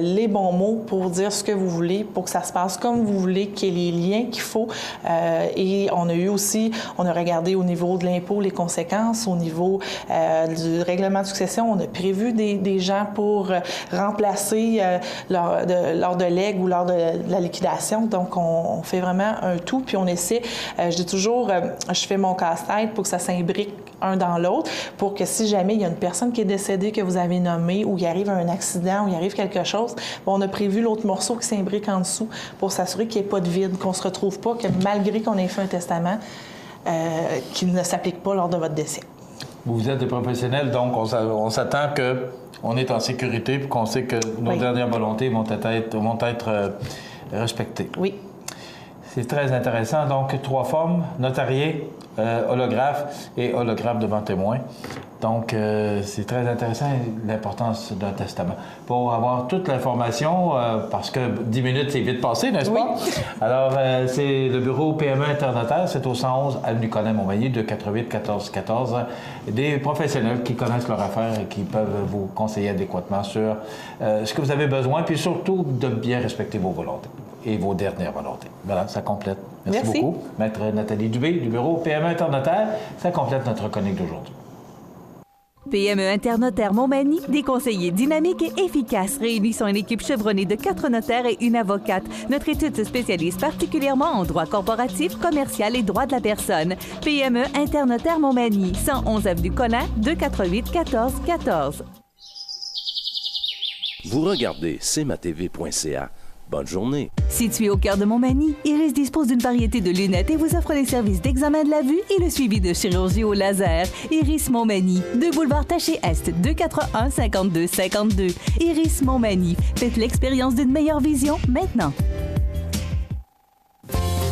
les bons mots pour dire ce que vous voulez, pour que ça se passe comme vous voulez, qu'il y ait les liens qu'il faut. Et on a regardé au niveau de l'impôt les conséquences, au niveau du règlement de succession, on a prévu des gens pour remplacer lors de legs ou lors de la liquidation. Donc, on fait vraiment un tout, puis on essaie, je dis toujours, je fais mon casse-tête pour que ça s'imbrique un dans l'autre, pour que si jamais il y a une personne qui est décédée que vous avez nommée, ou il arrive un accident, ou il arrive quelque chose, on a prévu l'autre morceau qui s'imbrique en dessous pour s'assurer qu'il n'y ait pas de vide, qu'on ne se retrouve pas, que malgré qu'on ait fait un testament, qu'il ne s'applique pas lors de votre décès. Vous êtes des professionnels, donc on s'attend qu'on est en sécurité et qu'on sait que nos dernières volontés vont être respectées. Oui. C'est très intéressant. Donc, 3 formes, notarié, holographe et holographe devant témoin. Donc, c'est très intéressant, l'importance d'un testament. Pour avoir toute l'information, parce que 10 minutes, c'est vite passé, n'est-ce pas? Alors, c'est le bureau PME Internotaire, c'est au 111 avenue Colin-Montmagny, 248-1414. Des professionnels qui connaissent leur affaire et qui peuvent vous conseiller adéquatement sur ce que vous avez besoin, puis surtout de bien respecter vos volontés et vos dernières volontés. Voilà, ça complète. Merci beaucoup. Maître Nathalie Dubé du bureau PME Internotaire, ça complète notre chronique d'aujourd'hui. PME Internotaire Montmagny, des conseillers dynamiques et efficaces réunissant une équipe chevronnée de 4 notaires et une avocate. Notre étude se spécialise particulièrement en droit corporatif, commercial et droit de la personne. PME Internotaire Montmagny, 111 avenue Colin, 248-1414. Vous regardez cmatv.ca. Bonne journée. Situé au cœur de Montmagny, Iris dispose d'une variété de lunettes et vous offre les services d'examen de la vue et le suivi de chirurgie au laser. Iris Montmagny, 2 boulevard Taché-Est, 241-5252. Iris Montmagny, faites l'expérience d'une meilleure vision maintenant.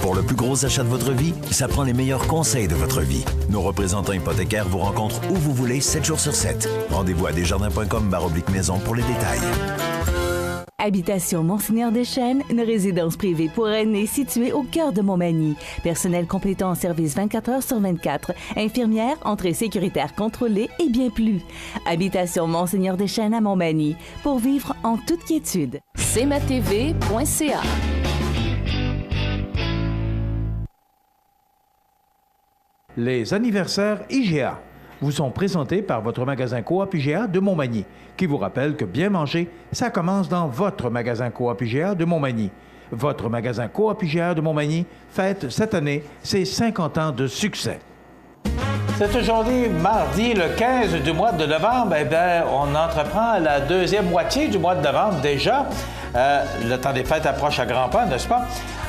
Pour le plus gros achat de votre vie, ça prend les meilleurs conseils de votre vie. Nos représentants hypothécaires vous rencontrent où vous voulez, 7 jours sur 7. Rendez-vous à desjardins.com/maison pour les détails. Habitation Monseigneur Deschênes, une résidence privée pour aînés située au cœur de Montmagny. Personnel complétant en service 24 heures sur 24. Infirmière, entrée sécuritaire contrôlée et bien plus. Habitation Monseigneur Deschênes à Montmagny. Pour vivre en toute quiétude. cmatv.ca. Les anniversaires IGA vous sont présentés par votre magasin Coop IGA de Montmagny, qui vous rappelle que bien manger, ça commence dans votre magasin Coop IGA de Montmagny. Votre magasin Coop IGA de Montmagny fête cette année ses 50 ans de succès. C'est aujourd'hui, mardi, le 15 du mois de novembre. Eh bien, on entreprend la deuxième moitié du mois de novembre déjà. Le temps des fêtes approche à grands pas, n'est-ce pas?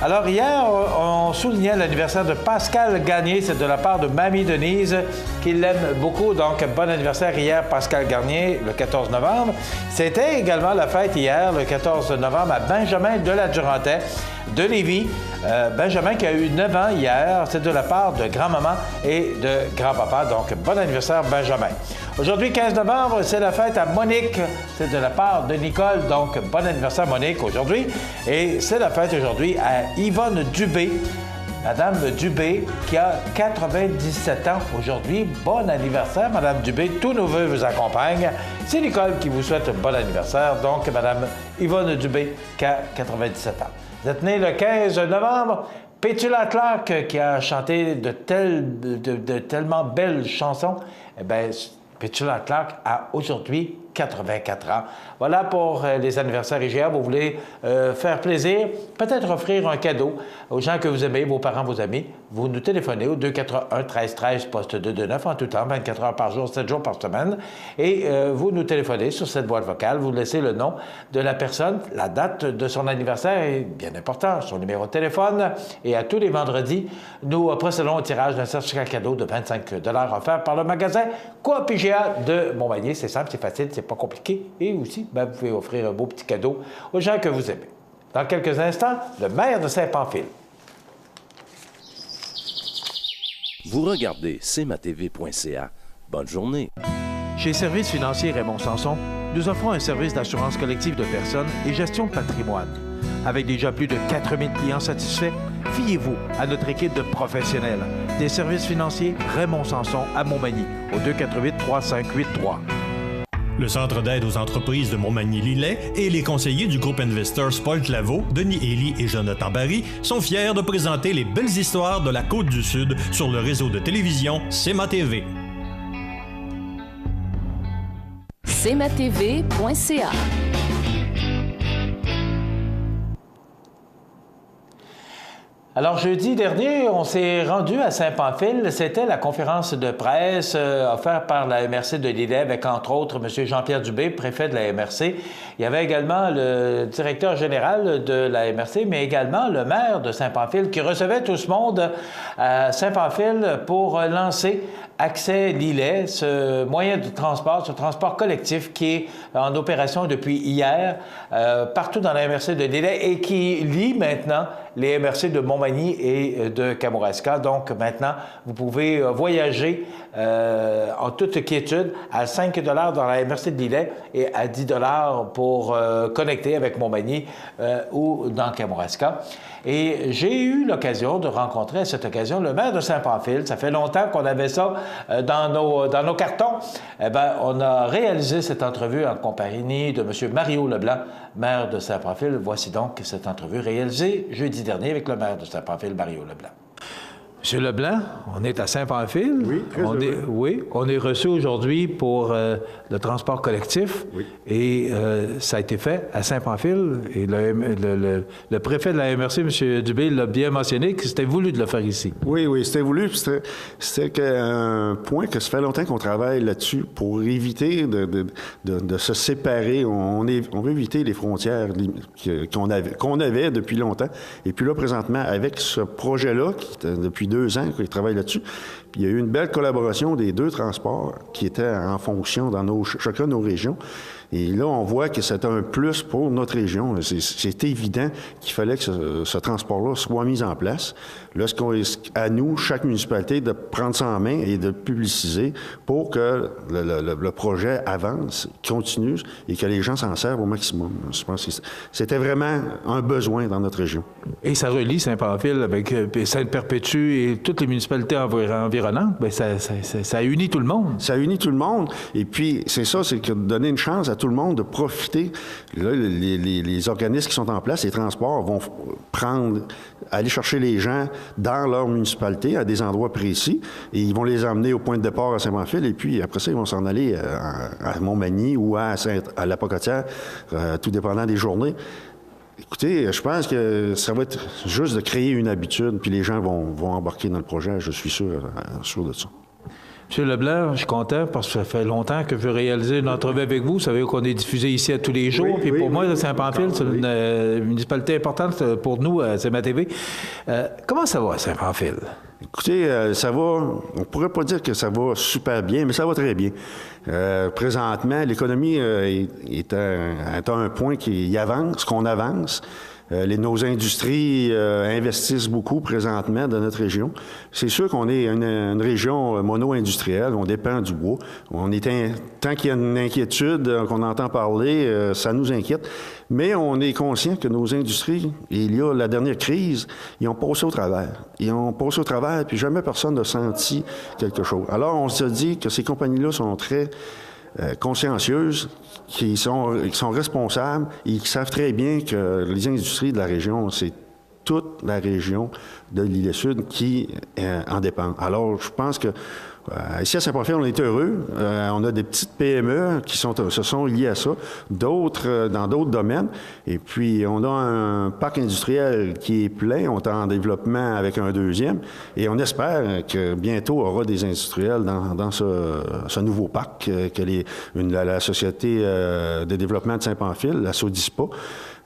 Alors, hier, on soulignait l'anniversaire de Pascal Gagné. C'est de la part de Mamie Denise, qui l'aime beaucoup. Donc, bon anniversaire hier, Pascal Gagné, le 14 novembre. C'était également la fête hier, le 14 novembre, à Benjamin de la Durantais de Lévis. Benjamin qui a eu 9 ans hier. C'est de la part de grand-maman et de grand-papa. Donc, bon anniversaire, Benjamin. Aujourd'hui, 15 novembre, c'est la fête à Monique. C'est de la part de Nicole. Donc, bon anniversaire, Monique, aujourd'hui. Et c'est la fête aujourd'hui à Yvonne Dubé. Madame Dubé, qui a 97 ans aujourd'hui. Bon anniversaire, Madame Dubé. Tous nos vœux vous accompagnent. C'est Nicole qui vous souhaite un bon anniversaire. Donc, Madame Yvonne Dubé, qui a 97 ans. Vous êtes né le 15 novembre. Petula Clark, qui a chanté de tellement belles chansons. Eh bien, Petula Clark a aujourd'hui 84 ans. Voilà pour les anniversaires IGA. Vous voulez faire plaisir, peut-être offrir un cadeau aux gens que vous aimez, vos parents, vos amis. Vous nous téléphonez au 241-1313, poste 229, en tout temps, 24 heures par jour, 7 jours par semaine. Et vous nous téléphonez sur cette boîte vocale. Vous laissez le nom de la personne, la date de son anniversaire est bien important, son numéro de téléphone. Et à tous les vendredis, nous procédons au tirage d'un certificat cadeau de 25 $ offert par le magasin Coop IGA de Montmagny. C'est simple, c'est facile, c'est pas compliqué. Et aussi, vous pouvez offrir un beau petit cadeau aux gens que vous aimez. Dans quelques instants, le maire de Saint-Pamphile. Vous regardez cmatv.ca. Bonne journée. Chez Services financiers Raymond Sanson, nous offrons un service d'assurance collective de personnes et gestion de patrimoine. Avec déjà plus de 4000 clients satisfaits, fiez-vous à notre équipe de professionnels. Des services financiers Raymond Sanson à Montmagny, au 248-3583. Le Centre d'aide aux entreprises de Montmagny-Lillet et les conseillers du groupe Investors Paul Claveau, Denis Ely et Jonathan Barry sont fiers de présenter les belles histoires de la Côte-du-Sud sur le réseau de télévision CMA-TV. cmatv.ca. Alors, jeudi dernier, on s'est rendu à Saint-Pamphile. C'était la conférence de presse offerte par la MRC de Lillet avec, entre autres, M. Jean-Pierre Dubé, préfet de la MRC. Il y avait également le directeur général de la MRC, mais également le maire de Saint-Pamphile qui recevait tout ce monde à Saint-Pamphile pour lancer Accès Lillet, ce moyen de transport, ce transport collectif qui est en opération depuis hier partout dans la MRC de Lillet et qui lie maintenant les MRC de Montmagny et de Kamouraska. Donc maintenant, vous pouvez voyager en toute quiétude à 5 $ dans la MRC de Lillet et à 10 $ pour connecter avec Montmagny ou dans Kamouraska. Et j'ai eu l'occasion de rencontrer à cette occasion le maire de Saint-Pamphile. Ça fait longtemps qu'on avait ça dans nos cartons. Eh bien, on a réalisé cette entrevue en compagnie de M. Mario Leblanc, maire de Saint-Pamphile. Voici donc cette entrevue réalisée jeudi dernier avec le maire de Saint-Pamphile, Mario Leblanc. Monsieur Leblanc, on est à Saint-Pamphile. Oui, très heureux. On est reçu aujourd'hui pour le transport collectif. Oui. Et ça a été fait à Saint-Pamphile. Et le préfet de la MRC, M. Dubé, l'a bien mentionné que c'était voulu de le faire ici. Oui, c'était voulu. C'était un point que ça fait longtemps qu'on travaille là-dessus pour éviter de se séparer. On veut éviter les frontières qu'on avait depuis longtemps. Et puis là, présentement, avec ce projet-là, depuis 2 ans qu'ils travaillent là-dessus. Puis il y a eu une belle collaboration des 2 transports qui étaient en fonction dans chacun de nos régions. Et là, on voit que c'est un plus pour notre région. C'est évident qu'il fallait que ce transport-là soit mis en place. Là, à nous, chaque municipalité, de prendre ça en main et de publiciser pour que le projet avance, continue et que les gens s'en servent au maximum. Je pense que c'était vraiment un besoin dans notre région. Et ça relie Saint-Pamphile avec Sainte-Perpétue et toutes les municipalités environnantes. Bien, ça unit tout le monde. Ça unit tout le monde. Et puis, c'est que donner une chance à tout le monde de profiter. Là, les organismes qui sont en place, les transports, vont aller chercher les gens dans leur municipalité, à des endroits précis, et ils vont les emmener au point de départ à Saint-Pamphile, et puis après ça, ils vont s'en aller à Montmagny ou à la Pocatière, tout dépendant des journées. Écoutez, je pense que ça va être juste de créer une habitude, puis les gens vont embarquer dans le projet, je suis sûr de ça. M. Leblanc, je suis content parce que ça fait longtemps que je veux réaliser une entrevue avec vous. Vous savez qu'on est diffusé ici à tous les jours. Oui, puis pour moi, Saint-Pamphile, c'est une municipalité importante pour nous à CMA-TV. Comment ça va à Saint-Pamphile? Écoutez, ça va, on pourrait pas dire que ça va super bien, mais ça va très bien. Présentement, l'économie est à un point qui avance, qu'on avance. Nos industries investissent beaucoup présentement dans notre région. C'est sûr qu'on est une région mono-industrielle, on dépend du bois. Tant qu'il y a une inquiétude qu'on entend parler, ça nous inquiète. Mais on est conscient que nos industries, il y a la dernière crise, ils ont passé au travers. Ils ont passé au travers, puis jamais personne n'a senti quelque chose. Alors, on se dit que ces compagnies-là sont très consciencieuses, qui sont responsables et qui savent très bien que les industries de la région, c'est toute la région de l'Île-Sud qui en dépend. Alors, je pense que ici à Saint-Pamphile, on est heureux. On a des petites PME qui se sont liées à ça, d'autres dans d'autres domaines. Et puis, on a un parc industriel qui est plein. On est en développement avec un deuxième. Et on espère que bientôt, on aura des industriels dans ce nouveau parc que la Société de développement de Saint-Pamphile, la SODISPA,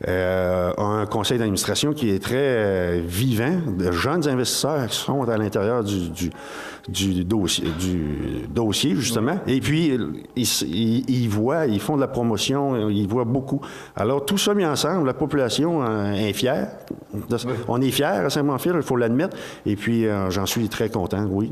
a un conseil d'administration qui est très vivant, de jeunes investisseurs qui sont à l'intérieur du dossier, justement. Et puis, ils voient, ils font de la promotion, ils voient beaucoup. Alors, tout ça mis ensemble, la population est fière. On est fiers à Saint-Pamphile, il faut l'admettre. Et puis, j'en suis très content, oui.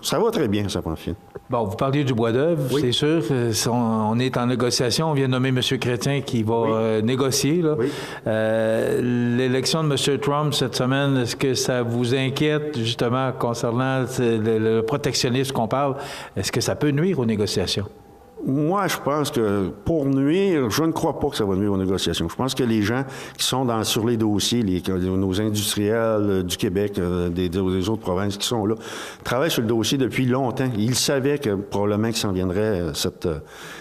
Ça va très bien, Saint-Pamphile. Bon, vous parliez du bois d'œuvre, oui. C'est sûr. On est en négociation. On vient de nommer M. Chrétien qui va négocier. Là. Oui. L'élection de M. Trump cette semaine, est-ce que ça vous inquiète, justement, concernant le protectionnisme qu'on parle? Est-ce que ça peut nuire aux négociations? Moi, je pense que pour nuire, je ne crois pas que ça va nuire aux négociations. Je pense que les gens qui sont sur les dossiers, nos industriels du Québec, des autres provinces qui sont là, travaillent sur le dossier depuis longtemps. Ils savaient que probablement qu'il s'en viendrait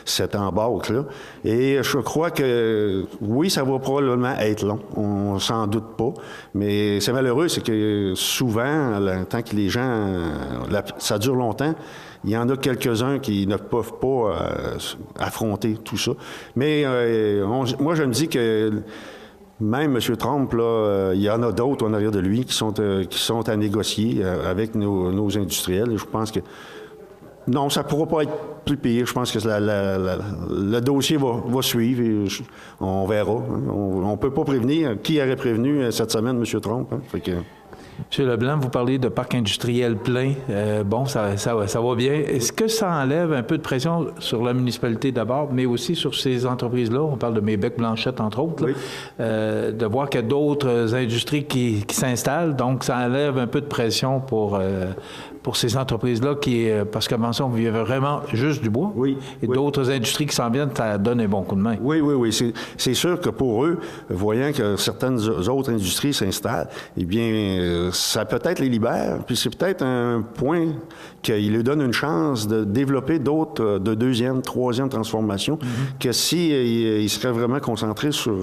cette embâcle-là. Et je crois que, oui, ça va probablement être long. On s'en doute pas. Mais c'est malheureux, c'est que souvent, tant que les gens... ça dure longtemps, il y en a quelques-uns qui ne peuvent pas affronter tout ça. Mais moi, je me dis que même M. Trump, là, il y en a d'autres en arrière de lui qui sont à négocier avec nos industriels. Et je pense que non, ça ne pourra pas être plus pire. Je pense que le dossier va suivre et on verra. On ne peut pas prévenir. Qui aurait prévenu cette semaine M. Trump? Hein? Fait que... M. Leblanc, vous parlez de parc industriel plein. Bon, ça va bien. Est-ce que ça enlève un peu de pression sur la municipalité d'abord, mais aussi sur ces entreprises-là? On parle de Maisbec-Blanchette, entre autres. Oui. De voir qu'il y a d'autres industries qui s'installent. Donc, ça enlève un peu de pression pour ces entreprises-là parce qu'avant ça, on vivait vraiment juste du bois. Oui. Et d'autres industries qui s'en viennent, ça donne un bon coup de main. Oui. C'est sûr que pour eux, voyant que certaines autres industries s'installent, eh bien, ça peut-être les libère, puis c'est peut-être un point qu'il leur donne une chance de développer d'autres, de deuxième, troisième transformation, que s'ils seraient vraiment concentrés sur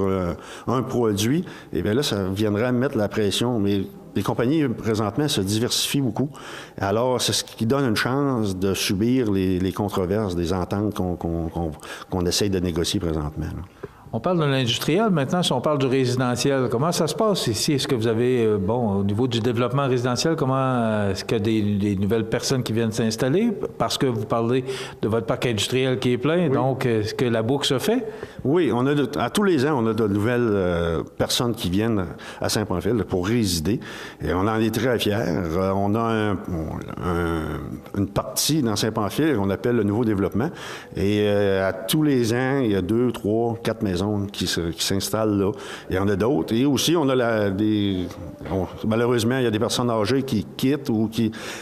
un produit, eh bien là, ça viendrait mettre la pression. Mais les compagnies, présentement, se diversifient beaucoup. Alors, c'est ce qui donne une chance de subir les controverses, des ententes qu'on essaye de négocier présentement, là. On parle de l'industriel maintenant, si on parle du résidentiel, comment ça se passe ici? Est-ce que vous avez, au niveau du développement résidentiel, est-ce qu'il y a des nouvelles personnes qui viennent s'installer? Parce que vous parlez de votre parc industriel qui est plein, donc est-ce que la boucle se fait? Oui, à tous les ans, on a de nouvelles personnes qui viennent à Saint-Pamphile pour résider, et on en est très fiers. On a une partie dans Saint-Pamphile qu'on appelle le nouveau développement, et à tous les ans, il y a 2, 3, 4 maisons qui s'installent là. Il y en a d'autres. Et aussi, on a malheureusement, il y a des personnes âgées qui quittent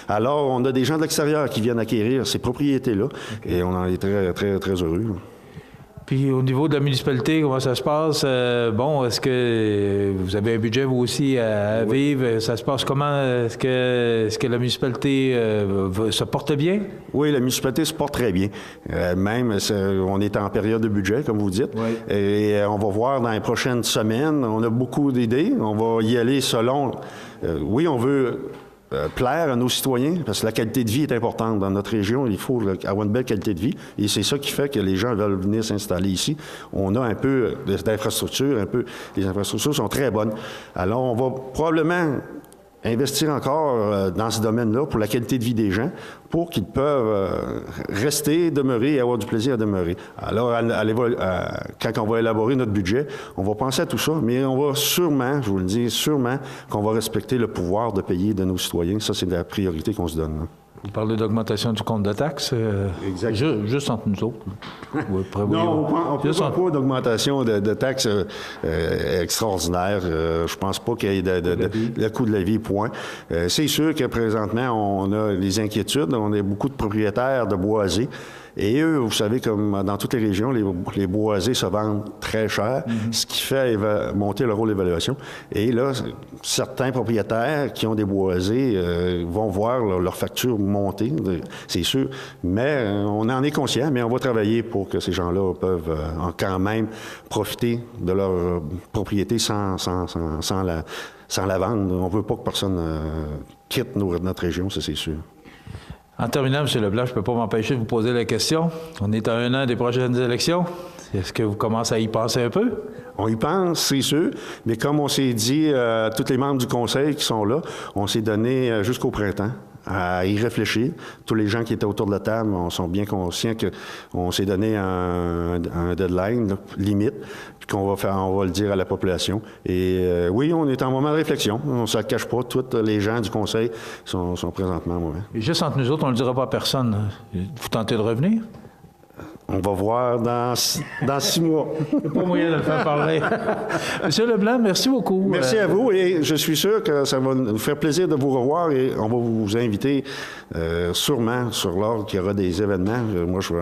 alors, on a des gens de l'extérieur qui viennent acquérir ces propriétés-là. Okay. Et on en est très, très, très heureux. Puis au niveau de la municipalité, comment ça se passe? Est-ce que vous avez un budget, vous aussi, à vivre? Ça se passe comment? Est-ce que la municipalité se porte bien? Oui, la municipalité se porte très bien. On est en période de budget, comme vous dites. Oui. Et on va voir dans les prochaines semaines. On a beaucoup d'idées. On va y aller selon... on veut... plaire à nos citoyens, parce que la qualité de vie est importante dans notre région. Il faut avoir une belle qualité de vie, et c'est ça qui fait que les gens veulent venir s'installer ici. On a un peu d'infrastructures, les infrastructures sont très bonnes. Alors, on va probablement investir encore dans ce domaine-là pour la qualité de vie des gens, pour qu'ils peuvent rester, demeurer et avoir du plaisir à demeurer. Alors, quand on va élaborer notre budget, on va penser à tout ça, mais on va sûrement, je vous le dis, qu'on va respecter le pouvoir de payer de nos citoyens. Ça, c'est la priorité qu'on se donne, là. Vous parlez d'augmentation du compte de taxes, juste entre nous autres. Non, on ne peut pas d'augmentation de taxes extraordinaire. Je pense pas qu'il y ait le coût de la vie, point. C'est sûr que présentement, on a des inquiétudes. On a beaucoup de propriétaires de boisés. Et eux, vous savez, comme dans toutes les régions, les boisés se vendent très cher, ce qui fait monter le rôle d'évaluation. Et là, certains propriétaires qui ont des boisés vont voir leur facture monter, c'est sûr. Mais on en est conscient, mais on va travailler pour que ces gens-là peuvent quand même profiter de leur propriété sans la vendre. On ne veut pas que personne quitte notre région, ça c'est sûr. En terminant, M. Leblanc, je ne peux pas m'empêcher de vous poser la question. On est à 1 an des prochaines élections. Est-ce que vous commencez à y penser un peu? On y pense, c'est sûr, mais comme on s'est dit, tous les membres du conseil qui sont là, on s'est donné jusqu'au printemps à y réfléchir. Tous les gens qui étaient autour de la table sont bien conscients qu'on s'est donné un deadline, là, limite, puis on va le dire à la population. Et oui, on est en moment de réflexion. On ne se le cache pas. Tous les gens du conseil sont présentement en moment. Et juste entre nous autres, on ne le dira pas à personne. Vous tentez de revenir? On va voir dans 6 mois. Il n'y a pas moyen de le faire parler. Monsieur Leblanc, merci beaucoup. Merci à vous et je suis sûr que ça va nous faire plaisir de vous revoir et on va vous inviter sûrement sur l'ordre qu'il y aura des événements. Moi, je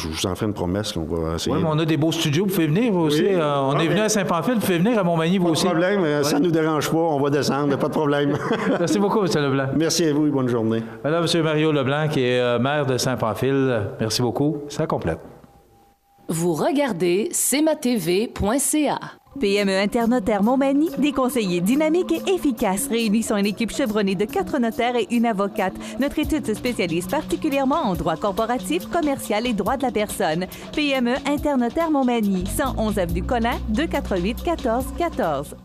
vous en fais une promesse qu'on va essayer. Oui, mais on a des beaux studios. Vous pouvez venir, vous aussi. Oui. On est venu à Saint-Pamphile. Vous pouvez venir à Montmagny, vous aussi. Pas de problème. Ça ne nous dérange pas. On va descendre. Pas de problème. Merci beaucoup, M. Leblanc. Merci à vous et bonne journée. Voilà, M. Mario Leblanc, qui est maire de Saint-Pamphile. Merci beaucoup. Ça complète. Vous regardez cmatv.ca. PME Internotaire Montmagny, des conseillers dynamiques et efficaces réunissant une équipe chevronnée de 4 notaires et une avocate. Notre étude se spécialise particulièrement en droit corporatif, commercial et droit de la personne. PME Internotaire Montmagny, 111 avenue Collin, 248 14 14.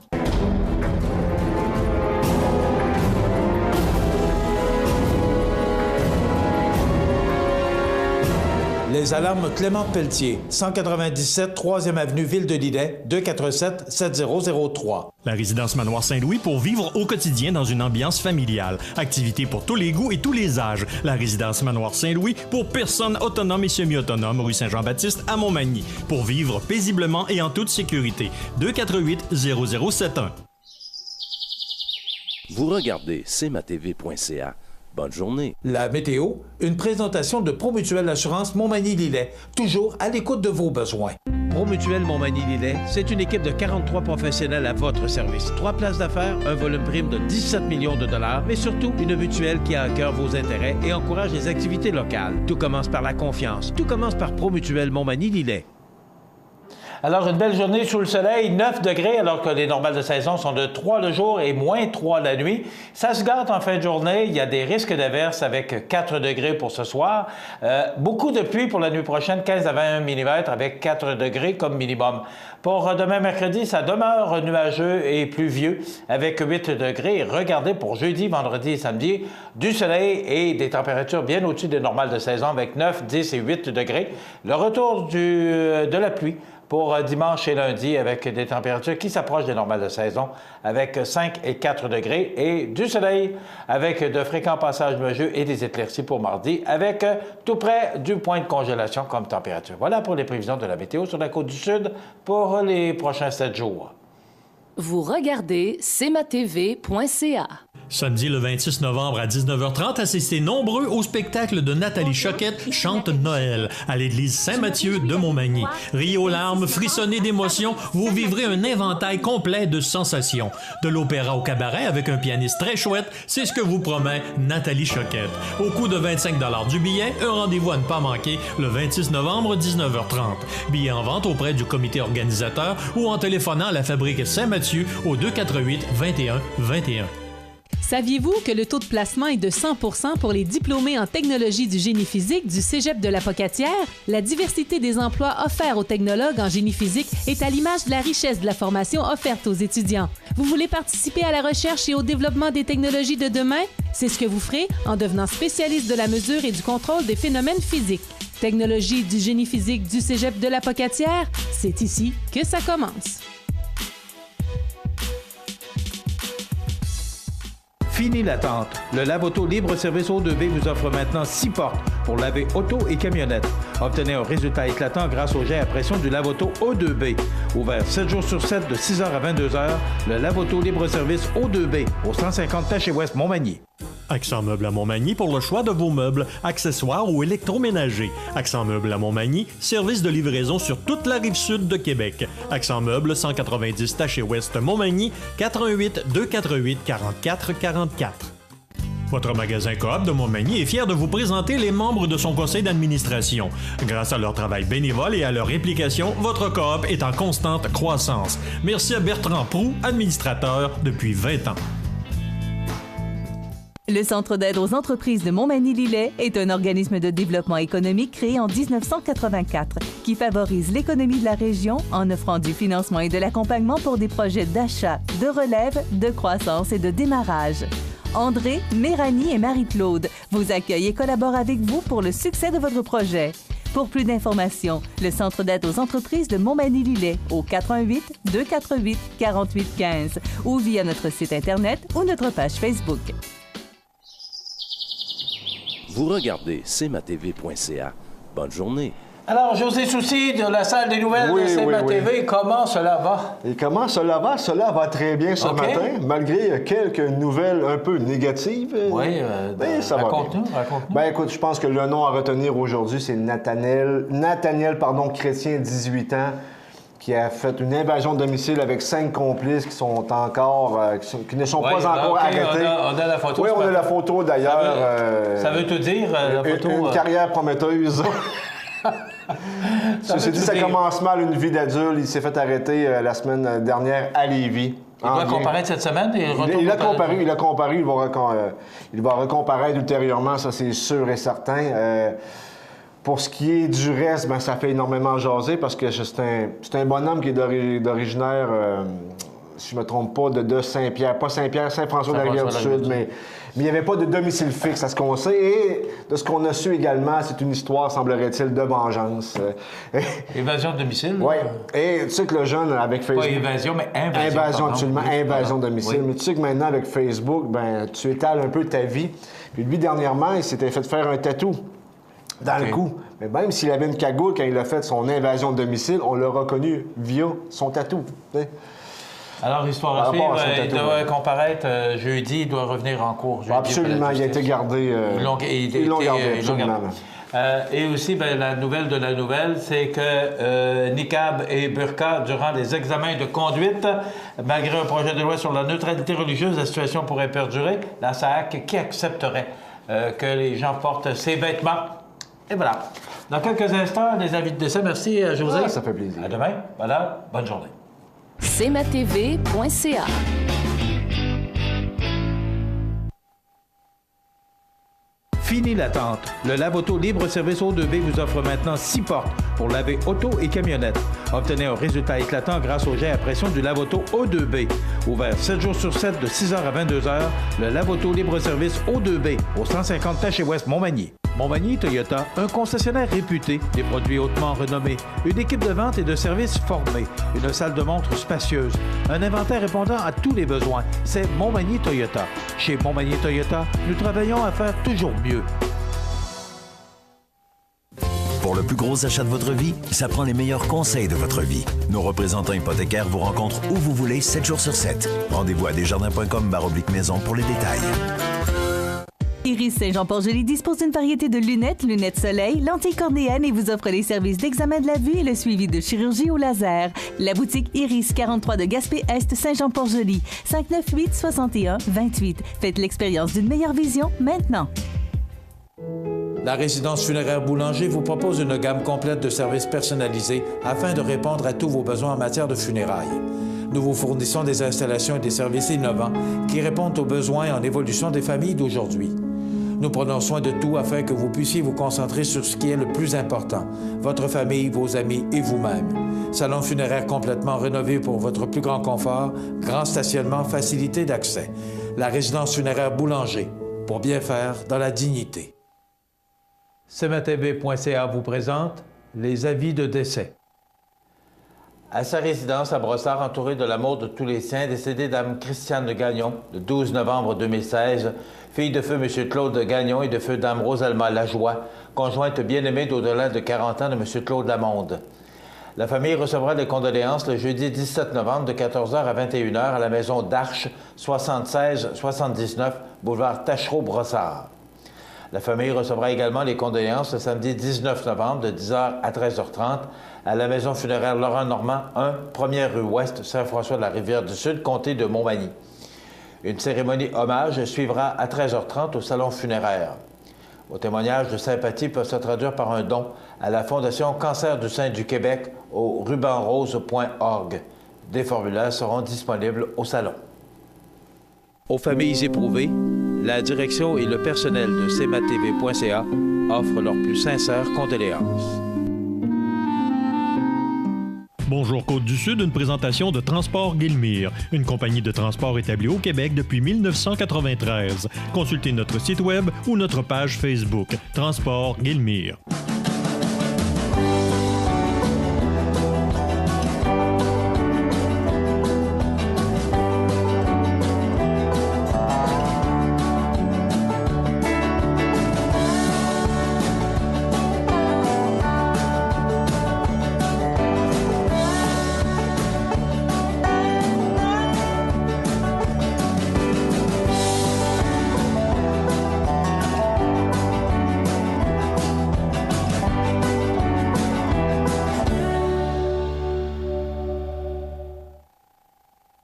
Les alarmes Clément Pelletier, 197 3e avenue Ville de Lillet, 247 7003. La résidence Manoir Saint-Louis pour vivre au quotidien dans une ambiance familiale. Activités pour tous les goûts et tous les âges. La résidence Manoir Saint-Louis pour personnes autonomes et semi-autonomes, rue Saint-Jean-Baptiste à Montmagny. Pour vivre paisiblement et en toute sécurité. 248 0071. Vous regardez cmatv.ca. Bonne journée. La météo, une présentation de Promutuelle Assurance Montmagny-Lillet, toujours à l'écoute de vos besoins. Promutuelle Montmagny-Lillet, c'est une équipe de 43 professionnels à votre service. 3 places d'affaires, un volume prime de 17 millions de dollars, mais surtout une mutuelle qui a à cœur vos intérêts et encourage les activités locales. Tout commence par la confiance. Tout commence par Promutuelle Montmagny-Lillet. Alors, une belle journée sous le soleil, 9 degrés, alors que les normales de saison sont de 3 le jour et moins 3 la nuit. Ça se gâte en fin de journée. Il y a des risques d'averses avec 4 degrés pour ce soir. Beaucoup de pluie pour la nuit prochaine, 15 à 21 mm avec 4 degrés comme minimum. Pour demain mercredi, ça demeure nuageux et pluvieux avec 8 degrés. Regardez pour jeudi, vendredi et samedi, du soleil et des températures bien au-dessus des normales de saison avec 9, 10 et 8 degrés. Le retour de la pluie pour dimanche et lundi avec des températures qui s'approchent des normales de saison avec 5 et 4 degrés et du soleil avec de fréquents passages nuageux et des éclaircies pour mardi avec tout près du point de congélation comme température. Voilà pour les prévisions de la météo sur la côte du Sud pour les prochains 7 jours. Vous regardez cmatv.ca. Samedi le 26 novembre à 19h30, assistez nombreux au spectacle de Nathalie Choquette Chante Noël à l'église Saint-Mathieu de Montmagny. Riez aux larmes, frissonnez d'émotion, vous vivrez un inventaire complet de sensations. De l'opéra au cabaret avec un pianiste très chouette, c'est ce que vous promet Nathalie Choquette. Au coût de 25 $ du billet, un rendez-vous à ne pas manquer le 26 novembre 19h30. Billets en vente auprès du comité organisateur ou en téléphonant à la fabrique Saint-Mathieu au 248 21 21. Saviez-vous que le taux de placement est de 100% pour les diplômés en technologie du génie physique du Cégep de la Pocatière? La diversité des emplois offerts aux technologues en génie physique est à l'image de la richesse de la formation offerte aux étudiants. Vous voulez participer à la recherche et au développement des technologies de demain? C'est ce que vous ferez en devenant spécialiste de la mesure et du contrôle des phénomènes physiques. Technologie du génie physique du Cégep de la Pocatière, c'est ici que ça commence. Fini l'attente. Le lave-auto libre-service O2B vous offre maintenant 6 portes pour laver auto et camionnette. Obtenez un résultat éclatant grâce au jet à pression du lave-auto O2B. Ouvert 7 jours sur 7 de 6h à 22h, le lave-auto libre-service O2B au 150 Taché Ouest Montmagny. Accent Meubles à Montmagny pour le choix de vos meubles, accessoires ou électroménagers. Accent Meubles à Montmagny, service de livraison sur toute la rive sud de Québec. Accent Meubles, 190 Taché Ouest Montmagny, 418 248 44 44. Votre magasin Coop de Montmagny est fier de vous présenter les membres de son conseil d'administration. Grâce à leur travail bénévole et à leur implication, votre Coop est en constante croissance. Merci à Bertrand Proux, administrateur depuis 20 ans. Le Centre d'aide aux entreprises de Montmagny-Lillet est un organisme de développement économique créé en 1984 qui favorise l'économie de la région en offrant du financement et de l'accompagnement pour des projets d'achat, de relève, de croissance et de démarrage. André, Méranie et Marie-Claude vous accueillent et collaborent avec vous pour le succès de votre projet. Pour plus d'informations, le Centre d'aide aux entreprises de Montmagny-Lillet au 418-248-4815 ou via notre site Internet ou notre page Facebook. Vous regardez cmatv.ca. Bonne journée. Alors, José Soucy de la salle des nouvelles de CMA-TV, comment cela va? Et comment cela va? Cela va très bien ce matin, malgré quelques nouvelles un peu négatives. Oui, ça raconte-nous. Ben écoute, je pense que le nom à retenir aujourd'hui, c'est Nathaniel Chrétien, 18 ans, qui a fait une invasion de domicile avec 5 complices qui sont encore, qui ne sont pas encore arrêtés. On a la photo. Oui, on a la photo d'ailleurs. Ça veut tout dire, la photo? Une carrière prometteuse. Ceci dit, ça commence mal, une vie d'adulte. Il s'est fait arrêter la semaine dernière à Lévis. Il doit comparaître cette semaine? Il a comparu. Il va recomparaître ultérieurement, ça c'est sûr et certain. Pour ce qui est du reste, ben, ça fait énormément jaser parce que c'est un bonhomme qui est d'originaire, si je ne me trompe pas, de Saint-Pierre. Pas Saint-Pierre, Saint-François de la Rivière-du-Sud, mais il n'y avait pas de domicile fixe, à ce qu'on sait. Et de ce qu'on a su également, c'est une histoire, semblerait-il, de vengeance. Évasion de domicile? Oui. Et tu sais que le jeune, avec Facebook... Pas évasion, mais invasion. Invasion, absolument. Invasion de domicile. Oui. Mais tu sais que maintenant, avec Facebook, ben, tu étales un peu ta vie. Puis lui, dernièrement, il s'était fait faire un tatou dans le cou. Mais même s'il avait une cagoule quand il a fait son invasion de domicile, on l'a reconnu via son tatou. Alors, histoire à suivre, il doit comparaître jeudi, il doit revenir en cours. Absolument, il a été gardé. Ils l'ont gardé, absolument. Et aussi, la nouvelle de la nouvelle, c'est que niqab et burqa, durant les examens de conduite, malgré un projet de loi sur la neutralité religieuse, la situation pourrait perdurer. La SAAC qui accepterait que les gens portent ces vêtements. Et voilà. Dans quelques instants, les avis de décès. Merci, José. Ah, ça fait plaisir. À demain. Voilà. Bonne journée. cmatv.ca. Fini l'attente. Le lave-auto libre-service O2B vous offre maintenant 6 portes pour laver auto et camionnette. Obtenez un résultat éclatant grâce au jet à pression du lave-auto O2B. Ouvert 7 jours sur 7 de 6h à 22h, le lave-auto libre-service O2B au 150 Taché-Ouest Montmagny. Montmagny Toyota, un concessionnaire réputé, des produits hautement renommés, une équipe de vente et de services formée, une salle de montre spacieuse, un inventaire répondant à tous les besoins. C'est Montmagny Toyota. Chez Montmagny Toyota, nous travaillons à faire toujours mieux. Pour le plus gros achat de votre vie, ça prend les meilleurs conseils de votre vie. Nos représentants hypothécaires vous rencontrent où vous voulez, 7 jours sur 7. Rendez-vous à desjardins.com/maison pour les détails. Iris Saint-Jean-Port-Joli dispose d'une variété de lunettes soleil, lentilles cornéennes et vous offre les services d'examen de la vue et le suivi de chirurgie au laser. La boutique Iris 43 de Gaspé-Est Saint-Jean-Port-Joli, 598-61-28. Faites l'expérience d'une meilleure vision maintenant. La résidence funéraire Boulanger vous propose une gamme complète de services personnalisés afin de répondre à tous vos besoins en matière de funérailles. Nous vous fournissons des installations et des services innovants qui répondent aux besoins en évolution des familles d'aujourd'hui. Nous prenons soin de tout afin que vous puissiez vous concentrer sur ce qui est le plus important, votre famille, vos amis et vous-même. Salon funéraire complètement rénové pour votre plus grand confort, grand stationnement, facilité d'accès. La résidence funéraire Boulanger, pour bien faire dans la dignité. CMATV.ca vous présente les avis de décès. À sa résidence à Brossard, entourée de l'amour de tous les siens, décédée Dame Christiane Gagnon, le 12 novembre 2016, fille de feu M. Claude Gagnon et de feu Dame Rosalma Lajoie, conjointe bien-aimée d'au-delà de 40 ans de M. Claude Lamonde. La famille recevra les condoléances le jeudi 17 novembre de 14h à 21h à la maison d'Arche, 76-79, boulevard Tachereau-Brossard. La famille recevra également les condoléances le samedi 19 novembre de 10h à 13h30 à la maison funéraire Laurent Normand, 1, 1er rue Ouest, Saint-François de la Rivière-du-Sud, comté de Montmagny. Une cérémonie hommage suivra à 13h30 au salon funéraire. Vos témoignages de sympathie peuvent se traduire par un don à la Fondation Cancer du sein du Québec au rubanrose.org. Des formulaires seront disponibles au salon. Aux familles éprouvées, La direction et le personnel de cmatv.ca offrent leurs plus sincères condoléances. Bonjour Côte-du-Sud, une présentation de Transport Guillemire, une compagnie de transport établie au Québec depuis 1993. Consultez notre site web ou notre page Facebook, Transport Guillemire.